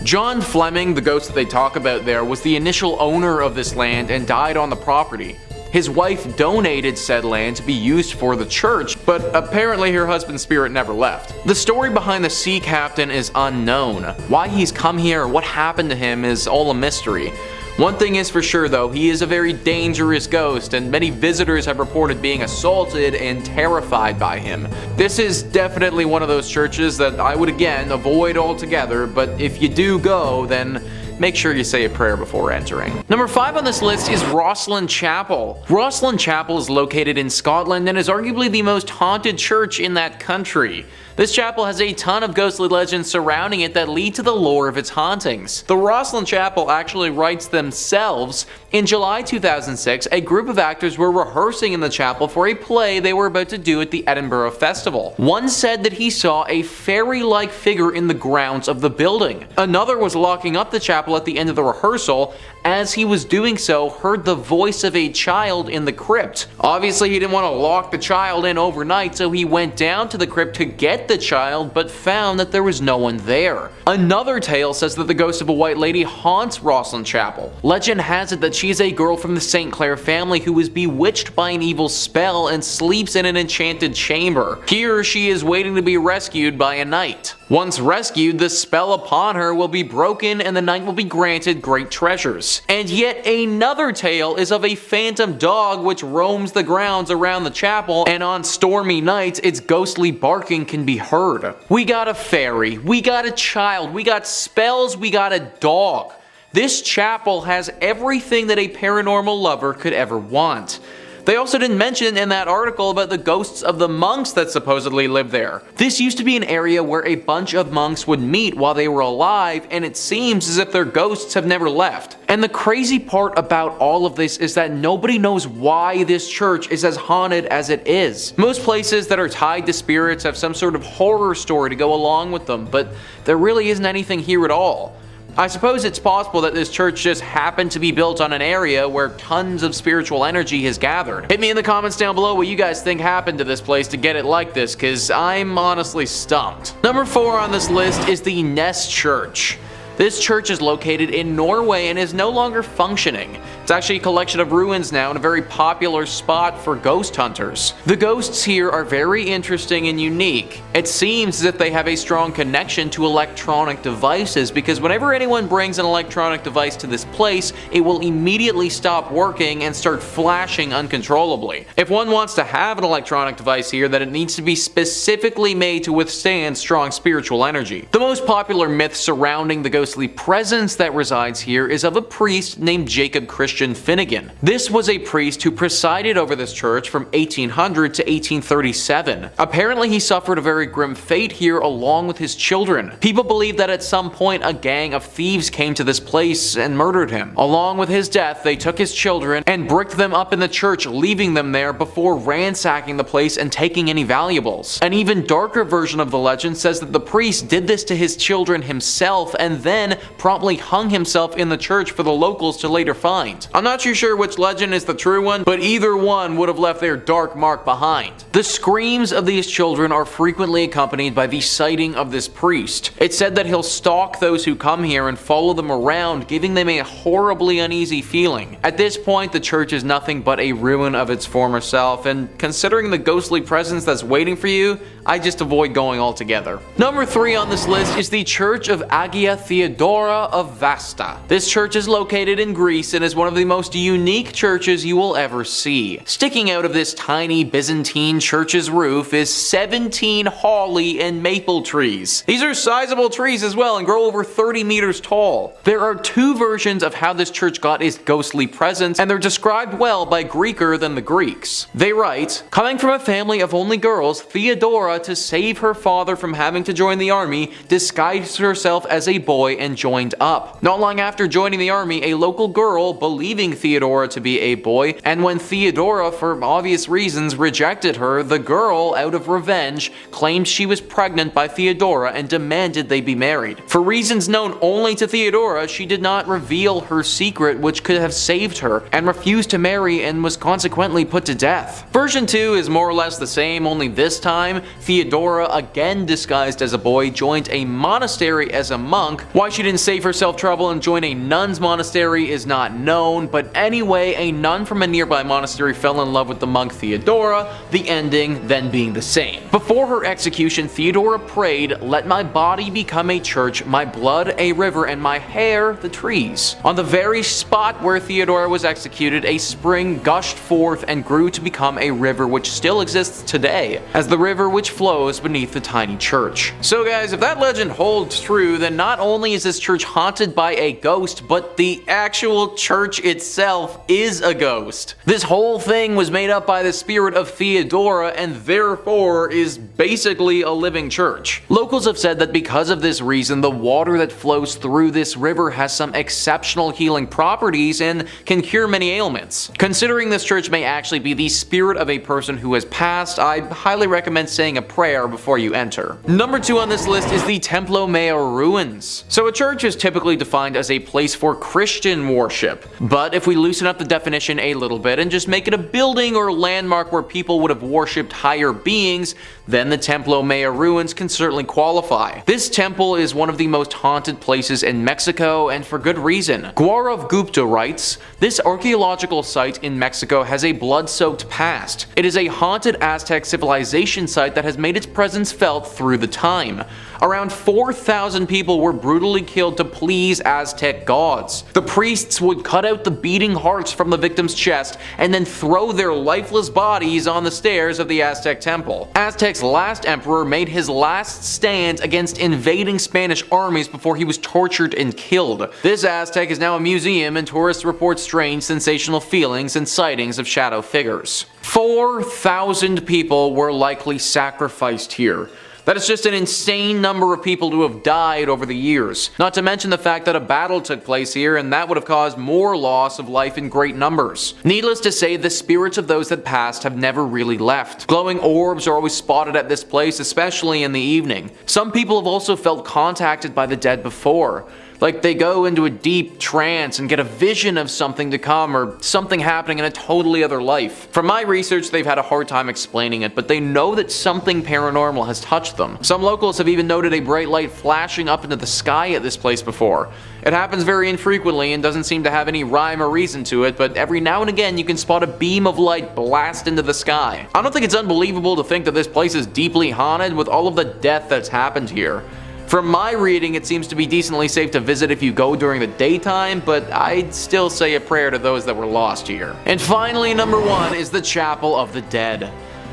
John Fleming, the ghost that they talk about there, was the initial owner of this land and died on the property. His wife donated said land to be used for the church, but apparently her husband's spirit never left. The story behind the sea captain is unknown. Why he's come here or what happened to him is all a mystery. One thing is for sure though, he is a very dangerous ghost, and many visitors have reported being assaulted and terrified by him. This is definitely one of those churches that I would again avoid altogether, but if you do go, then make sure you say a prayer before entering. Number 5 on this list is Rosslyn Chapel. Rosslyn Chapel is located in Scotland and is arguably the most haunted church in that country. This chapel has a ton of ghostly legends surrounding it that lead to the lore of its hauntings. The Rosslyn Chapel actually writes themselves. In July 2006, a group of actors were rehearsing in the chapel for a play they were about to do at the Edinburgh Festival. One said that he saw a fairy-like figure in the grounds of the building. Another was locking up the chapel at the end of the rehearsal. As he was doing so, heard the voice of a child in the crypt. Obviously, he didn't want to lock the child in overnight, so he went down to the crypt to get the child, but found that there was no one there. Another tale says that the ghost of a white lady haunts Rosslyn Chapel. Legend has it that she is a girl from the St. Clair family who was bewitched by an evil spell and sleeps in an enchanted chamber. Here she is waiting to be rescued by a knight. Once rescued, the spell upon her will be broken and the knight will be granted great treasures. And yet another tale is of a phantom dog which roams the grounds around the chapel, and on stormy nights its ghostly barking can be heard. We got a fairy, we got a child, we got spells, we got a dog. This chapel has everything that a paranormal lover could ever want. They also didn't mention in that article about the ghosts of the monks that supposedly live there. This used to be an area where a bunch of monks would meet while they were alive, and it seems as if their ghosts have never left. And the crazy part about all of this is that nobody knows why this church is as haunted as it is. Most places that are tied to spirits have some sort of horror story to go along with them, but there really isn't anything here at all. I suppose it's possible that this church just happened to be built on an area where tons of spiritual energy has gathered. Hit me in the comments down below what you guys think happened to this place to get it like this, cause I'm honestly stumped. Number 4 on this list is the Ness Church. This church is located in Norway and is no longer functioning. It's actually a collection of ruins now and a very popular spot for ghost hunters. The ghosts here are very interesting and unique. It seems as if they have a strong connection to electronic devices, because whenever anyone brings an electronic device to this place, it will immediately stop working and start flashing uncontrollably. If one wants to have an electronic device here, then it needs to be specifically made to withstand strong spiritual energy. The most popular myth surrounding the ghostly presence that resides here is of a priest named Jacob Christian Finnegan. This was a priest who presided over this church from 1800 to 1837. Apparently he suffered a very grim fate here along with his children. People believe that at some point a gang of thieves came to this place and murdered him. Along with his death, they took his children and bricked them up in the church, leaving them there before ransacking the place and taking any valuables. An even darker version of the legend says that the priest did this to his children himself and then promptly hung himself in the church for the locals to later find. I'm not too sure which legend is the true one, but either one would have left their dark mark behind. The screams of these children are frequently accompanied by the sighting of this priest. It's said that he'll stalk those who come here and follow them around, giving them a horribly uneasy feeling. At this point, the church is nothing but a ruin of its former self, and considering the ghostly presence that's waiting for you, I just avoid going altogether. Number 3 on this list is the Church of Agia Theodora of Vasta. This church is located in Greece and is one of the most unique churches you will ever see. Sticking out of this tiny Byzantine church's roof is 17 holly and maple trees. These are sizable trees as well and grow over 30 meters tall. There are 2 versions of how this church got its ghostly presence, and they're described well by Greeker than the Greeks. They write, coming from a family of only girls, Theodora, to save her father from having to join the army, disguised herself as a boy and joined up. Not long after joining the army, a local girl, believing Theodora to be a boy, and when Theodora, for obvious reasons, rejected her, the girl, out of revenge, claimed she was pregnant by Theodora and demanded they be married. For reasons known only to Theodora, she did not reveal her secret, which could have saved her, and refused to marry and was consequently put to death. Version 2 is more or less the same, only this time, Theodora, again disguised as a boy, joined a monastery as a monk. Why she didn't save herself trouble and join a nun's monastery is not known, but anyway, a nun from a nearby monastery fell in love with the monk Theodora, the ending then being the same. Before her execution, Theodora prayed, "Let my body become a church, my blood a river, and my hair the trees." On the very spot where Theodora was executed, a spring gushed forth and grew to become a river which still exists today, as the river which flows beneath the tiny church. So guys, if that legend holds true, then not only is this church haunted by a ghost, but the actual church itself is a ghost. This whole thing was made up by the spirit of Theodora and therefore is basically a living church. Locals have said that because of this reason, the water that flows through this river has some exceptional healing properties and can cure many ailments. Considering this church may actually be the spirit of a person who has passed, I highly recommend saying a prayer before you enter. Number 2 on this list is the Templo Mayor ruins. So a church is typically defined as a place for Christian worship, but if we loosen up the definition a little bit and just make it a building or landmark where people would have worshipped higher beings, then the Templo Mayor ruins can certainly qualify. This temple is one of the most haunted places in Mexico, and for good reason. Gaurav Gupta writes, this archaeological site in Mexico has a blood-soaked past. It is a haunted Aztec civilization site that has made its presence felt through the time. Around 4,000 people were brutally killed to please Aztec gods. The priests would cut out the beating hearts from the victim's chest and then throw their lifeless bodies on the stairs of the Aztec temple. Aztec's last emperor made his last stand against invading Spanish armies before he was tortured and killed. This Aztec is now a museum, and tourists report strange, sensational feelings and sightings of shadow figures. 4,000 people were likely sacrificed here. That is just an insane number of people to have died over the years. Not to mention the fact that a battle took place here, and that would have caused more loss of life in great numbers. Needless to say, the spirits of those that passed have never really left. Glowing orbs are always spotted at this place, especially in the evening. Some people have also felt contacted by the dead before. Like they go into a deep trance and get a vision of something to come or something happening in a totally other life. From my research, they've had a hard time explaining it, but they know that something paranormal has touched them. Some locals have even noted a bright light flashing up into the sky at this place before. It happens very infrequently and doesn't seem to have any rhyme or reason to it, but every now and again you can spot a beam of light blast into the sky. I don't think it's unbelievable to think that this place is deeply haunted with all of the death that's happened here. From my reading, it seems to be decently safe to visit if you go during the daytime, but I'd still say a prayer to those that were lost here. And finally, number 1 is the Chapel of the Dead.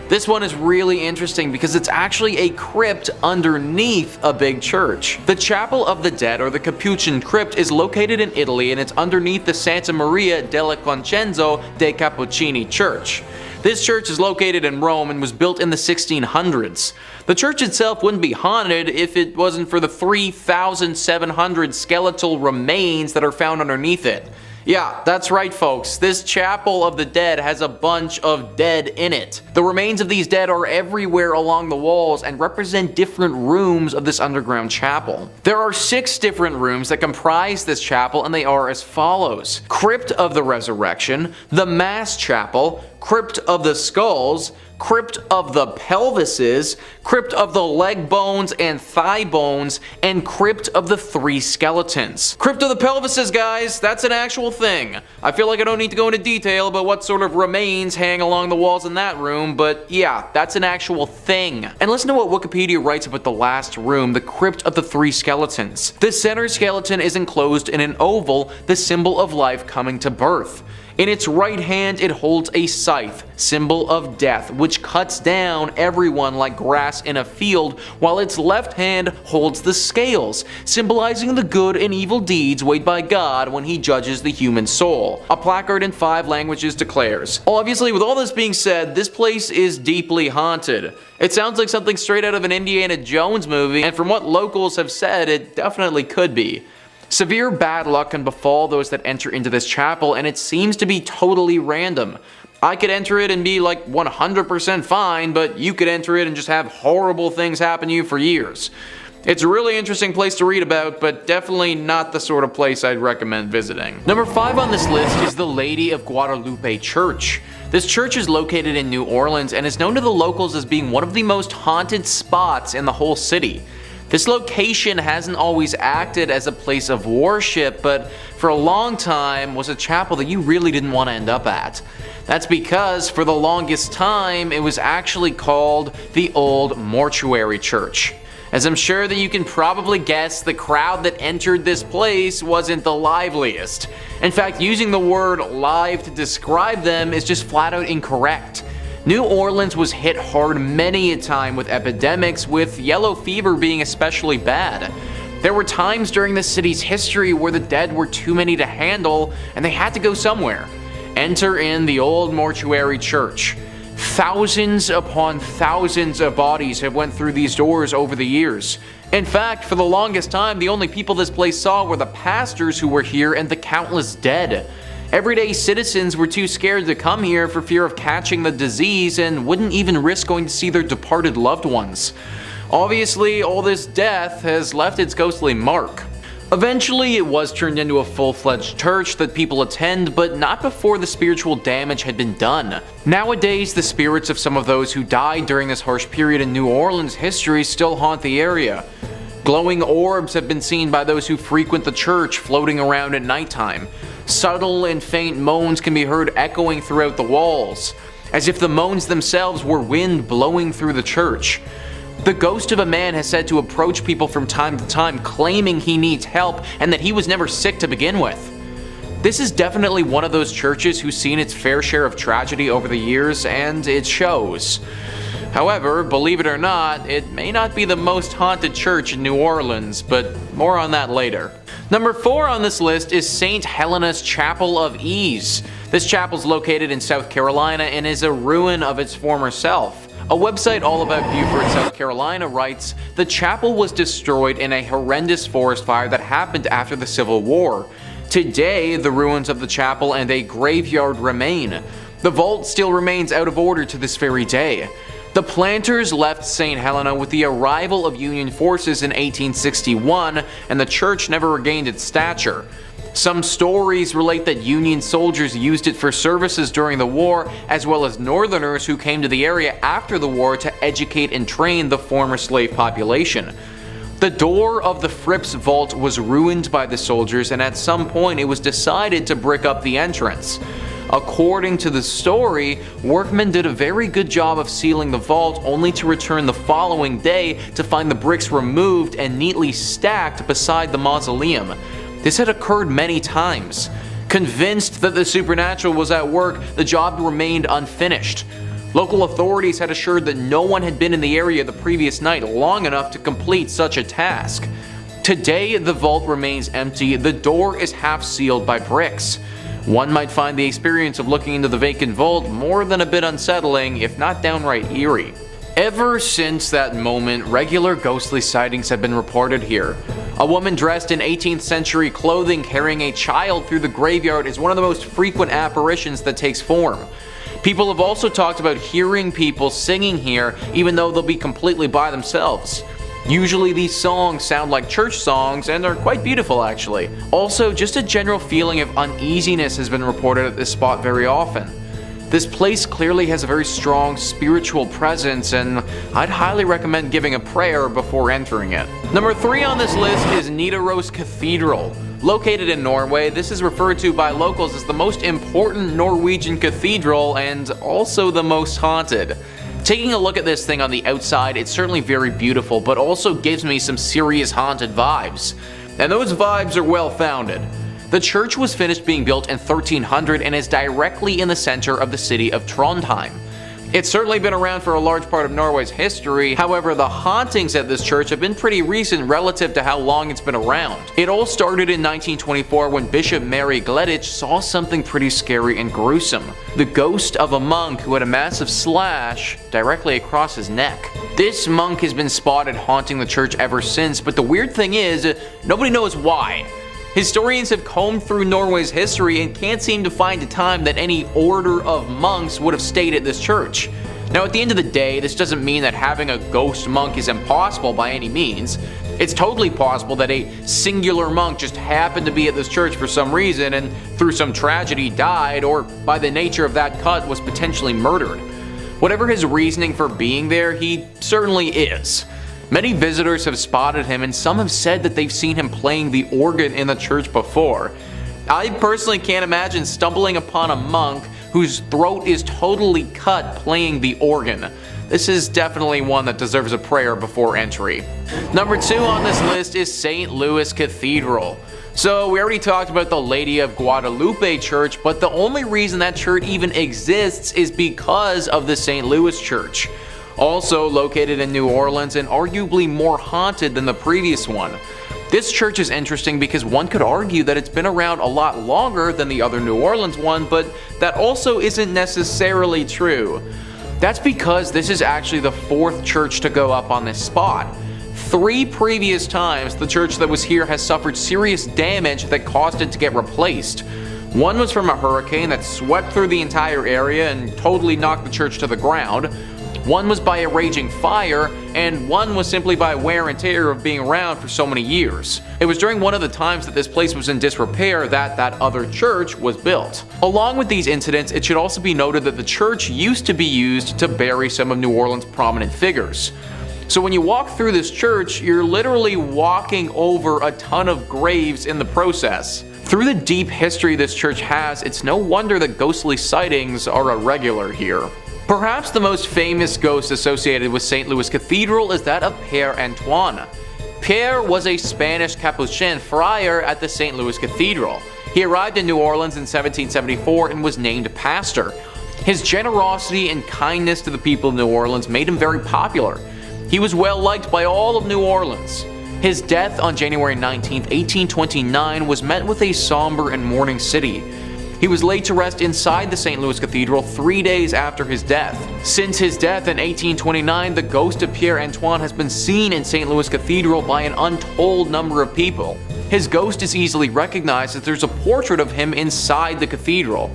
This one is really interesting because it's actually a crypt underneath a big church. The Chapel of the Dead, or the Capuchin Crypt, is located in Italy and it's underneath the Santa Maria della Concenzo dei Cappuccini Church. This church is located in Rome and was built in the 1600s. The church itself wouldn't be haunted if it wasn't for the 3,700 skeletal remains that are found underneath it. Yeah, that's right folks, this Chapel of the Dead has a bunch of dead in it. The remains of these dead are everywhere along the walls and represent different rooms of this underground chapel. There are 6 different rooms that comprise this chapel, and they are as follows: Crypt of the Resurrection, the Mass Chapel, Crypt of the Skulls, Crypt of the Pelvises, Crypt of the Leg Bones and Thigh Bones, and Crypt of the 3 Skeletons. Crypt of the Pelvises, guys, that's an actual thing. I feel like I don't need to go into detail about what sort of remains hang along the walls in that room, but yeah, that's an actual thing. And listen to what Wikipedia writes about the last room, the Crypt of the 3 Skeletons. The center skeleton is enclosed in an oval, the symbol of life coming to birth. In its right hand it holds a scythe, symbol of death, which cuts down everyone like grass in a field, while its left hand holds the scales, symbolizing the good and evil deeds weighed by God when he judges the human soul. A placard in 5 languages declares. Obviously, with all this being said, this place is deeply haunted. It sounds like something straight out of an Indiana Jones movie, and from what locals have said, it definitely could be. Severe bad luck can befall those that enter into this chapel, and it seems to be totally random. I could enter it and be like 100% fine, but you could enter it and just have horrible things happen to you for years. It's a really interesting place to read about, but definitely not the sort of place I'd recommend visiting. Number 5 on this list is the Lady of Guadalupe Church. This church is located in New Orleans and is known to the locals as being one of the most haunted spots in the whole city. This location hasn't always acted as a place of worship, but for a long time was a chapel that you really didn't want to end up at. That's because for the longest time it was actually called the Old Mortuary Church. As I'm sure that you can probably guess, the crowd that entered this place wasn't the liveliest. In fact, using the word live to describe them is just flat out incorrect. New Orleans was hit hard many a time with epidemics, with yellow fever being especially bad. There were times during the city's history where the dead were too many to handle and they had to go somewhere. Enter in the Old Mortuary Church. Thousands upon thousands of bodies have went through these doors over the years. In fact, for the longest time, the only people this place saw were the pastors who were here and the countless dead. Everyday citizens were too scared to come here for fear of catching the disease and wouldn't even risk going to see their departed loved ones. Obviously, all this death has left its ghostly mark. Eventually, it was turned into a full-fledged church that people attend, but not before the spiritual damage had been done. Nowadays, the spirits of some of those who died during this harsh period in New Orleans history still haunt the area. Glowing orbs have been seen by those who frequent the church floating around at nighttime. Subtle and faint moans can be heard echoing throughout the walls, as if the moans themselves were wind blowing through the church. The ghost of a man has said to approach people from time to time claiming he needs help and that he was never sick to begin with. This is definitely one of those churches who's seen its fair share of tragedy over the years, and it shows. However, believe it or not, it may not be the most haunted church in New Orleans, but more on that later. Number 4 on this list is St. Helena's Chapel of Ease. This chapel is located in South Carolina and is a ruin of its former self. A website all about Beaufort, South Carolina writes, "The chapel was destroyed in a horrendous forest fire that happened after the Civil War. Today, the ruins of the chapel and a graveyard remain. The vault still remains out of order to this very day. The planters left St. Helena with the arrival of Union forces in 1861, and the church never regained its stature. Some stories relate that Union soldiers used it for services during the war, as well as Northerners who came to the area after the war to educate and train the former slave population. The door of the Fripp's vault was ruined by the soldiers, and at some point it was decided to brick up the entrance. According to the story, workmen did a very good job of sealing the vault, only to return the following day to find the bricks removed and neatly stacked beside the mausoleum. This had occurred many times. Convinced that the supernatural was at work, the job remained unfinished. Local authorities had assured that no one had been in the area the previous night long enough to complete such a task. Today, the vault remains empty. The door is half sealed by bricks. One might find the experience of looking into the vacant vault more than a bit unsettling, if not downright eerie. Ever since that moment, regular ghostly sightings have been reported here. A woman dressed in 18th century clothing carrying a child through the graveyard is one of the most frequent apparitions that takes form. People have also talked about hearing people singing here, even though they'll be completely by themselves. Usually these songs sound like church songs and are quite beautiful actually. Also, just a general feeling of uneasiness has been reported at this spot very often. This place clearly has a very strong spiritual presence, and I'd highly recommend giving a prayer before entering it. Number 3 on this list is Nidaros Cathedral. Located in Norway, this is referred to by locals as the most important Norwegian cathedral and also the most haunted. Taking a look at this thing on the outside, it's certainly very beautiful, but also gives me some serious haunted vibes. And those vibes are well founded. The church was finished being built in 1300 and is directly in the center of the city of Trondheim. It's certainly been around for a large part of Norway's history, however the hauntings at this church have been pretty recent relative to how long it's been around. It all started in 1924 when Bishop Mary Gleditsch saw something pretty scary and gruesome. The ghost of a monk who had a massive slash directly across his neck. This monk has been spotted haunting the church ever since, but the weird thing is, nobody knows why. Historians have combed through Norway's history and can't seem to find a time that any order of monks would have stayed at this church. Now at the end of the day, this doesn't mean that having a ghost monk is impossible by any means. It's totally possible that a singular monk just happened to be at this church for some reason and through some tragedy died, or by the nature of that cut was potentially murdered. Whatever his reasoning for being there, he certainly is. Many visitors have spotted him, and some have said that they've seen him playing the organ in the church before. I personally can't imagine stumbling upon a monk whose throat is totally cut playing the organ. This is definitely one that deserves a prayer before entry. Number 2 on this list is St. Louis Cathedral. So we already talked about the Lady of Guadalupe Church, but the only reason that church even exists is because of the St. Louis Church. Also located in New Orleans and arguably more haunted than the previous one. This church is interesting because one could argue that it's been around a lot longer than the other New Orleans one, but that also isn't necessarily true. That's because this is actually the 4th church to go up on this spot. 3 previous times the church that was here has suffered serious damage that caused it to get replaced. One was from a hurricane that swept through the entire area and totally knocked the church to the ground. One was by a raging fire, and one was simply by wear and tear of being around for so many years. It was during one of the times that this place was in disrepair that that other church was built. Along with these incidents, it should also be noted that the church used to be used to bury some of New Orleans' prominent figures. So when you walk through this church, you're literally walking over a ton of graves in the process. Through the deep history this church has, it's no wonder that ghostly sightings are a regular here. Perhaps the most famous ghost associated with St. Louis Cathedral is that of Père Antoine. Pierre was a Spanish Capuchin friar at the St. Louis Cathedral. He arrived in New Orleans in 1774 and was named pastor. His generosity and kindness to the people of New Orleans made him very popular. He was well liked by all of New Orleans. His death on January 19, 1829 was met with a somber and mourning city. He was laid to rest inside the St. Louis Cathedral 3 days after his death. Since his death in 1829, the ghost of Père Antoine has been seen in St. Louis Cathedral by an untold number of people. His ghost is easily recognized as there's a portrait of him inside the cathedral.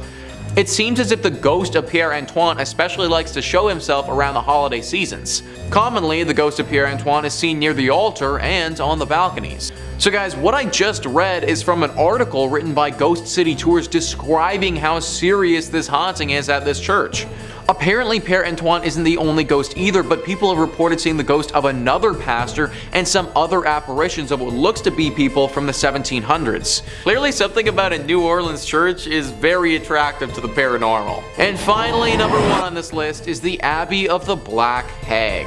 It seems as if the ghost of Pierre Antoine especially likes to show himself around the holiday seasons. Commonly, the ghost of Pierre Antoine is seen near the altar and on the balconies. So guys, what I just read is from an article written by Ghost City Tours describing how serious this haunting is at this church. Apparently, Pierre Antoine isn't the only ghost either, but people have reported seeing the ghost of another pastor and some other apparitions of what looks to be people from the 1700s. Clearly, something about a New Orleans church is very attractive to the paranormal. And finally, number 1 on this list is the Abbey of the Black Hag.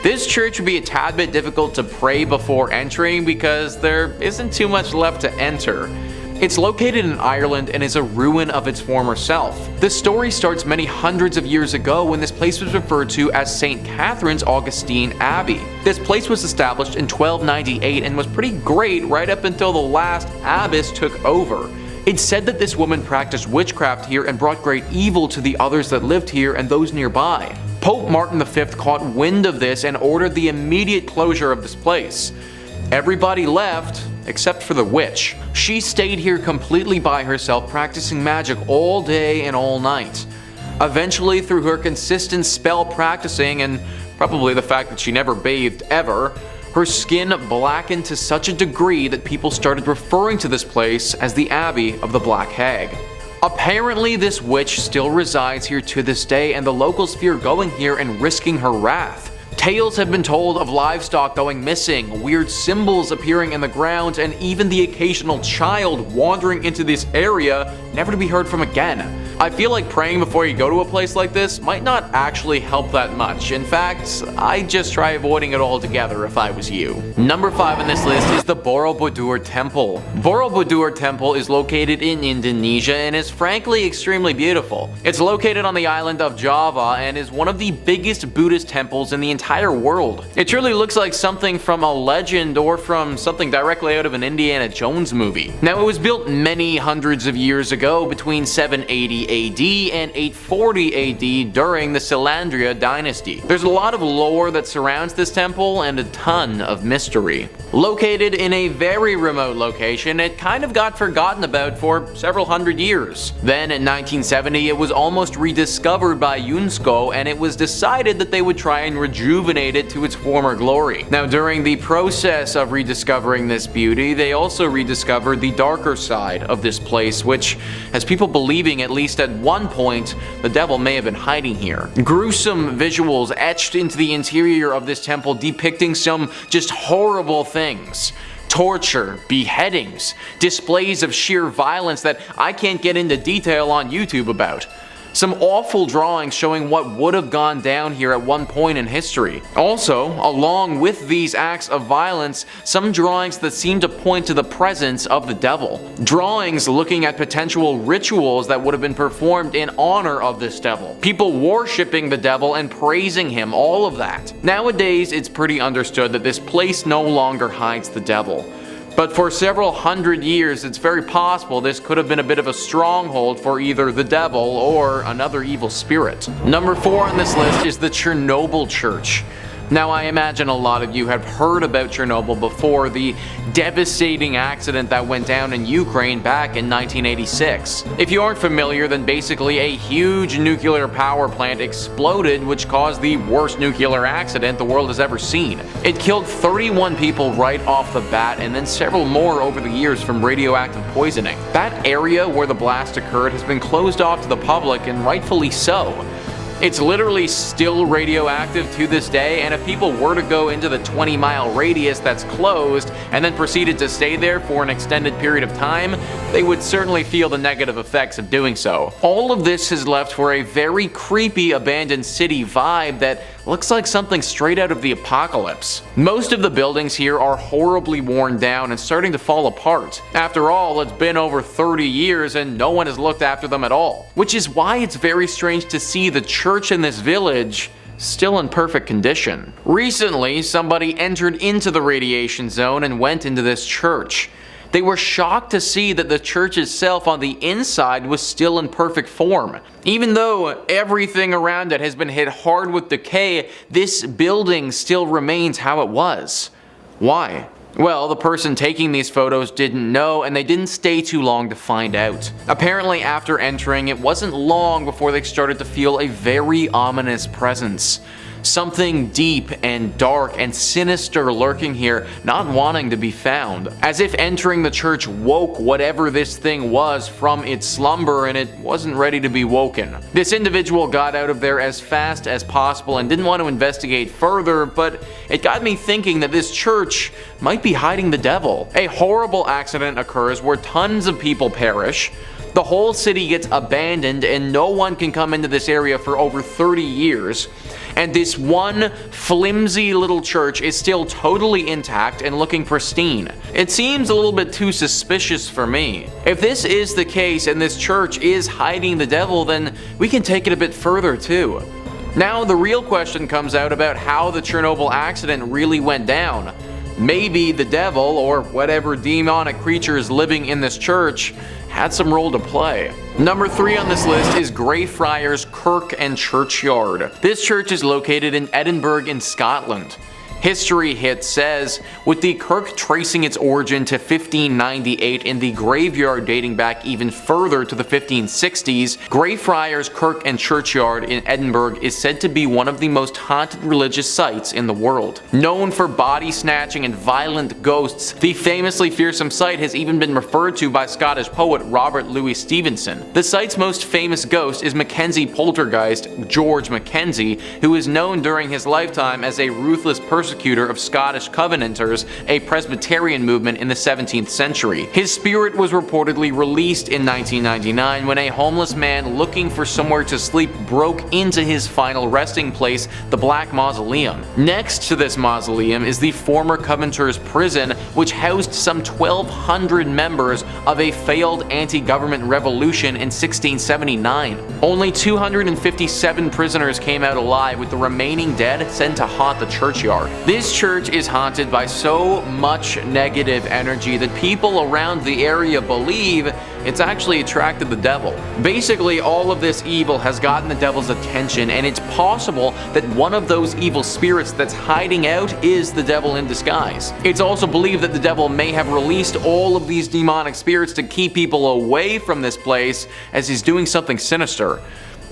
This church would be a tad bit difficult to pray before entering because there isn't too much left to enter. It's located in Ireland and is a ruin of its former self. The story starts many hundreds of years ago when this place was referred to as St. Catherine's Augustine Abbey. This place was established in 1298 and was pretty great right up until the last abbess took over. It's said that this woman practiced witchcraft here and brought great evil to the others that lived here and those nearby. Pope Martin V caught wind of this and ordered the immediate closure of this place. Everybody left, except for the witch. She stayed here completely by herself, practicing magic all day and all night. Eventually, through her consistent spell practicing and probably the fact that she never bathed ever, her skin blackened to such a degree that people started referring to this place as the Abbey of the Black Hag. Apparently, this witch still resides here to this day, and the locals fear going here and risking her wrath. Tales have been told of livestock going missing, weird symbols appearing in the ground, and even the occasional child wandering into this area never to be heard from again. I feel like praying before you go to a place like this might not actually help that much. In fact, I'd just try avoiding it altogether if I was you. Number 5 on this list is the Borobudur Temple. Borobudur Temple is located in Indonesia and is frankly extremely beautiful. It's located on the island of Java and is one of the biggest Buddhist temples in the entire world. It truly looks like something from a legend or from something directly out of an Indiana Jones movie. Now, it was built many hundreds of years ago between 780 AD and 840 AD during the Selandria dynasty. There's a lot of lore that surrounds this temple and a ton of mystery. Located in a very remote location, it kind of got forgotten about for several hundred years. Then in 1970, it was almost rediscovered by UNESCO, and it was decided that they would try and rejuvenate it to its former glory. Now, during the process of rediscovering this beauty, they also rediscovered the darker side of this place, which has people believing at least at one point the devil may have been hiding here. Gruesome visuals etched into the interior of this temple depicting some just horrible things. Torture, beheadings, displays of sheer violence that I can't get into detail on YouTube about. Some awful drawings showing what would have gone down here at one point in history. Also, along with these acts of violence, some drawings that seem to point to the presence of the devil. Drawings looking at potential rituals that would have been performed in honor of this devil. People worshipping the devil and praising him, all of that. Nowadays, it's pretty understood that this place no longer hides the devil. But for several hundred years, it's very possible this could have been a bit of a stronghold for either the devil or another evil spirit. Number 4 on this list is the Chernobyl Church. Now, I imagine a lot of you have heard about Chernobyl before, the devastating accident that went down in Ukraine back in 1986. If you aren't familiar, then basically a huge nuclear power plant exploded, which caused the worst nuclear accident the world has ever seen. It killed 31 people right off the bat, and then several more over the years from radioactive poisoning. That area where the blast occurred has been closed off to the public, and rightfully so. It's literally still radioactive to this day, and if people were to go into the 20-mile radius that's closed and then proceeded to stay there for an extended period of time, they would certainly feel the negative effects of doing so. All of this has left for a very creepy abandoned city vibe that looks like something straight out of the apocalypse. Most of the buildings here are horribly worn down and starting to fall apart. After all, it's been over 30 years and no one has looked after them at all. Which is why it's very strange to see the church in this village still in perfect condition. Recently, somebody entered into the radiation zone and went into this church. They were shocked to see that the church itself on the inside was still in perfect form. Even though everything around it has been hit hard with decay, this building still remains how it was. Why? Well, the person taking these photos didn't know, and they didn't stay too long to find out. Apparently, after entering, it wasn't long before they started to feel a very ominous presence. Something deep and dark and sinister lurking here, not wanting to be found. As if entering the church woke whatever this thing was from its slumber, and it wasn't ready to be woken. This individual got out of there as fast as possible and didn't want to investigate further, but it got me thinking that this church might be hiding the devil. A horrible accident occurs where tons of people perish. The whole city gets abandoned and no one can come into this area for over 30 years. And this one flimsy little church is still totally intact and looking pristine. It seems a little bit too suspicious for me. If this is the case and this church is hiding the devil, then we can take it a bit further too. Now the real question comes out about how the Chernobyl accident really went down. Maybe the devil, or whatever demonic creatures living in this church, had some role to play. Number 3 on this list is Greyfriars Kirk and Churchyard. This church is located in Edinburgh in Scotland. History Hit says, with the kirk tracing its origin to 1598 and the graveyard dating back even further to the 1560s, Greyfriars Kirk and Churchyard in Edinburgh is said to be one of the most haunted religious sites in the world. Known for body snatching and violent ghosts, the famously fearsome site has even been referred to by Scottish poet Robert Louis Stevenson. The site's most famous ghost is Mackenzie poltergeist George Mackenzie, who is known during his lifetime as a ruthless persecutor of Scottish Covenanters, a Presbyterian movement in the 17th century. His spirit was reportedly released in 1999 when a homeless man looking for somewhere to sleep broke into his final resting place, the Black Mausoleum. Next to this mausoleum is the former Covenanters prison, which housed some 1,200 members of a failed anti-government revolution in 1679. Only 257 prisoners came out alive, with the remaining dead sent to haunt the churchyard. This church is haunted by so much negative energy that people around the area believe it's actually attracted the devil. Basically, all of this evil has gotten the devil's attention, and it's possible that one of those evil spirits that's hiding out is the devil in disguise. It's also believed that the devil may have released all of these demonic spirits to keep people away from this place, as he's doing something sinister.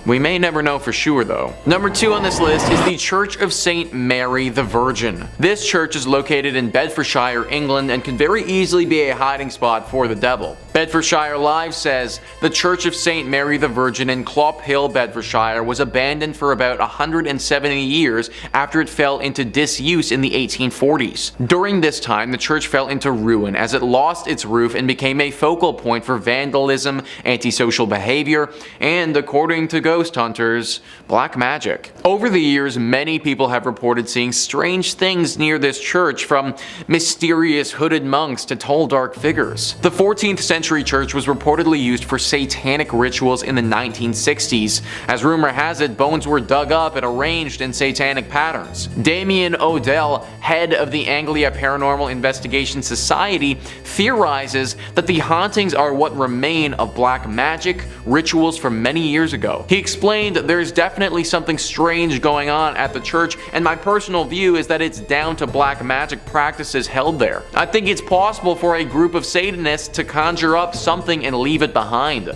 We may never know for sure though. Number 2 on this list is the Church of St. Mary the Virgin. This church is located in Bedfordshire, England, and can very easily be a hiding spot for the devil. Bedfordshire Live says, the Church of St. Mary the Virgin in Clop Hill, Bedfordshire was abandoned for about 170 years after it fell into disuse in the 1840s. During this time, the church fell into ruin as it lost its roof and became a focal point for vandalism, antisocial behavior, and, according to ghost hunters, black magic. Over the years, many people have reported seeing strange things near this church, from mysterious hooded monks to tall dark figures. The 14th century church was reportedly used for satanic rituals in the 1960s. As rumor has it, bones were dug up and arranged in satanic patterns. Damien Odell, head of the Anglia Paranormal Investigation Society, theorizes that the hauntings are what remain of black magic rituals from many years ago. He explained that there's definitely something strange going on at the church, and my personal view is that it's down to black magic practices held there. I think it's possible for a group of Satanists to conjure up something and leave it behind.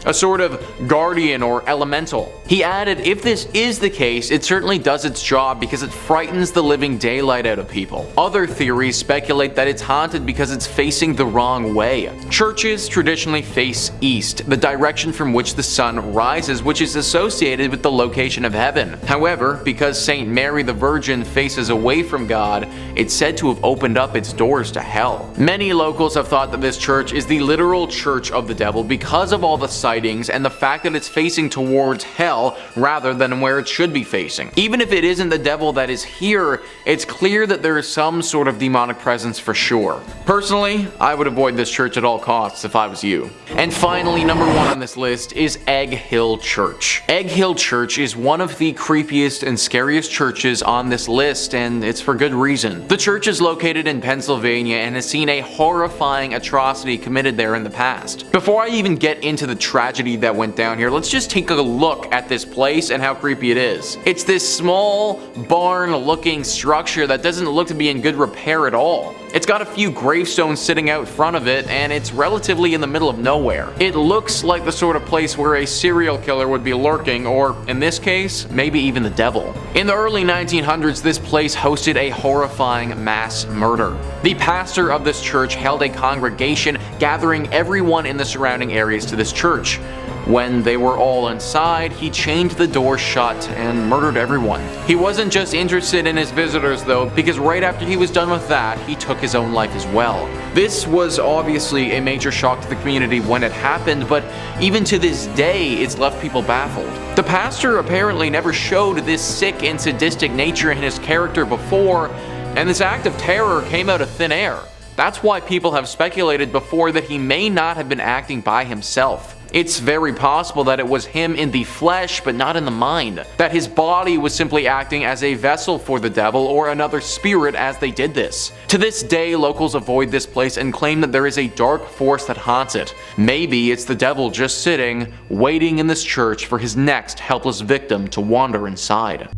A sort of guardian or elemental. He added, if this is the case, it certainly does its job because it frightens the living daylight out of people. Other theories speculate that it's haunted because it's facing the wrong way. Churches traditionally face east, the direction from which the sun rises, which is associated with the location of heaven. However, because St. Mary the Virgin faces away from God, it's said to have opened up its doors to hell. Many locals have thought that this church is the literal church of the devil because of all the sightings and the fact that it's facing towards hell rather than where it should be facing. Even if it isn't the devil that is here, it's clear that there is some sort of demonic presence for sure. Personally, I would avoid this church at all costs if I was you. And finally, number 1 on this list is Egg Hill Church. Egg Hill Church is one of the creepiest and scariest churches on this list, and it's for good reason. The church is located in Pennsylvania and has seen a horrifying atrocity committed there in the past. Before I even get into the tragedy that went down here, let's just take a look at this place and how creepy it is. It's this small barn looking structure that doesn't look to be in good repair at all. It's got a few gravestones sitting out front of it, and it's relatively in the middle of nowhere. It looks like the sort of place where a serial killer would be lurking, or in this case, maybe even the devil. In the early 1900s, this place hosted a horrifying mass murder. The pastor of this church held a congregation, gathering everyone in the surrounding areas to this church. When they were all inside, he chained the door shut and murdered everyone. He wasn't just interested in his visitors though, because right after he was done with that, he took his own life as well. This was obviously a major shock to the community when it happened, but even to this day, it's left people baffled. The pastor apparently never showed this sick and sadistic nature in his character before, and this act of terror came out of thin air. That's why people have speculated before that he may not have been acting by himself. It's very possible that it was him in the flesh but not in the mind, that his body was simply acting as a vessel for the devil or another spirit as they did this. To this day, locals avoid this place and claim that there is a dark force that haunts it. Maybe it's the devil just sitting, waiting in this church for his next helpless victim to wander inside.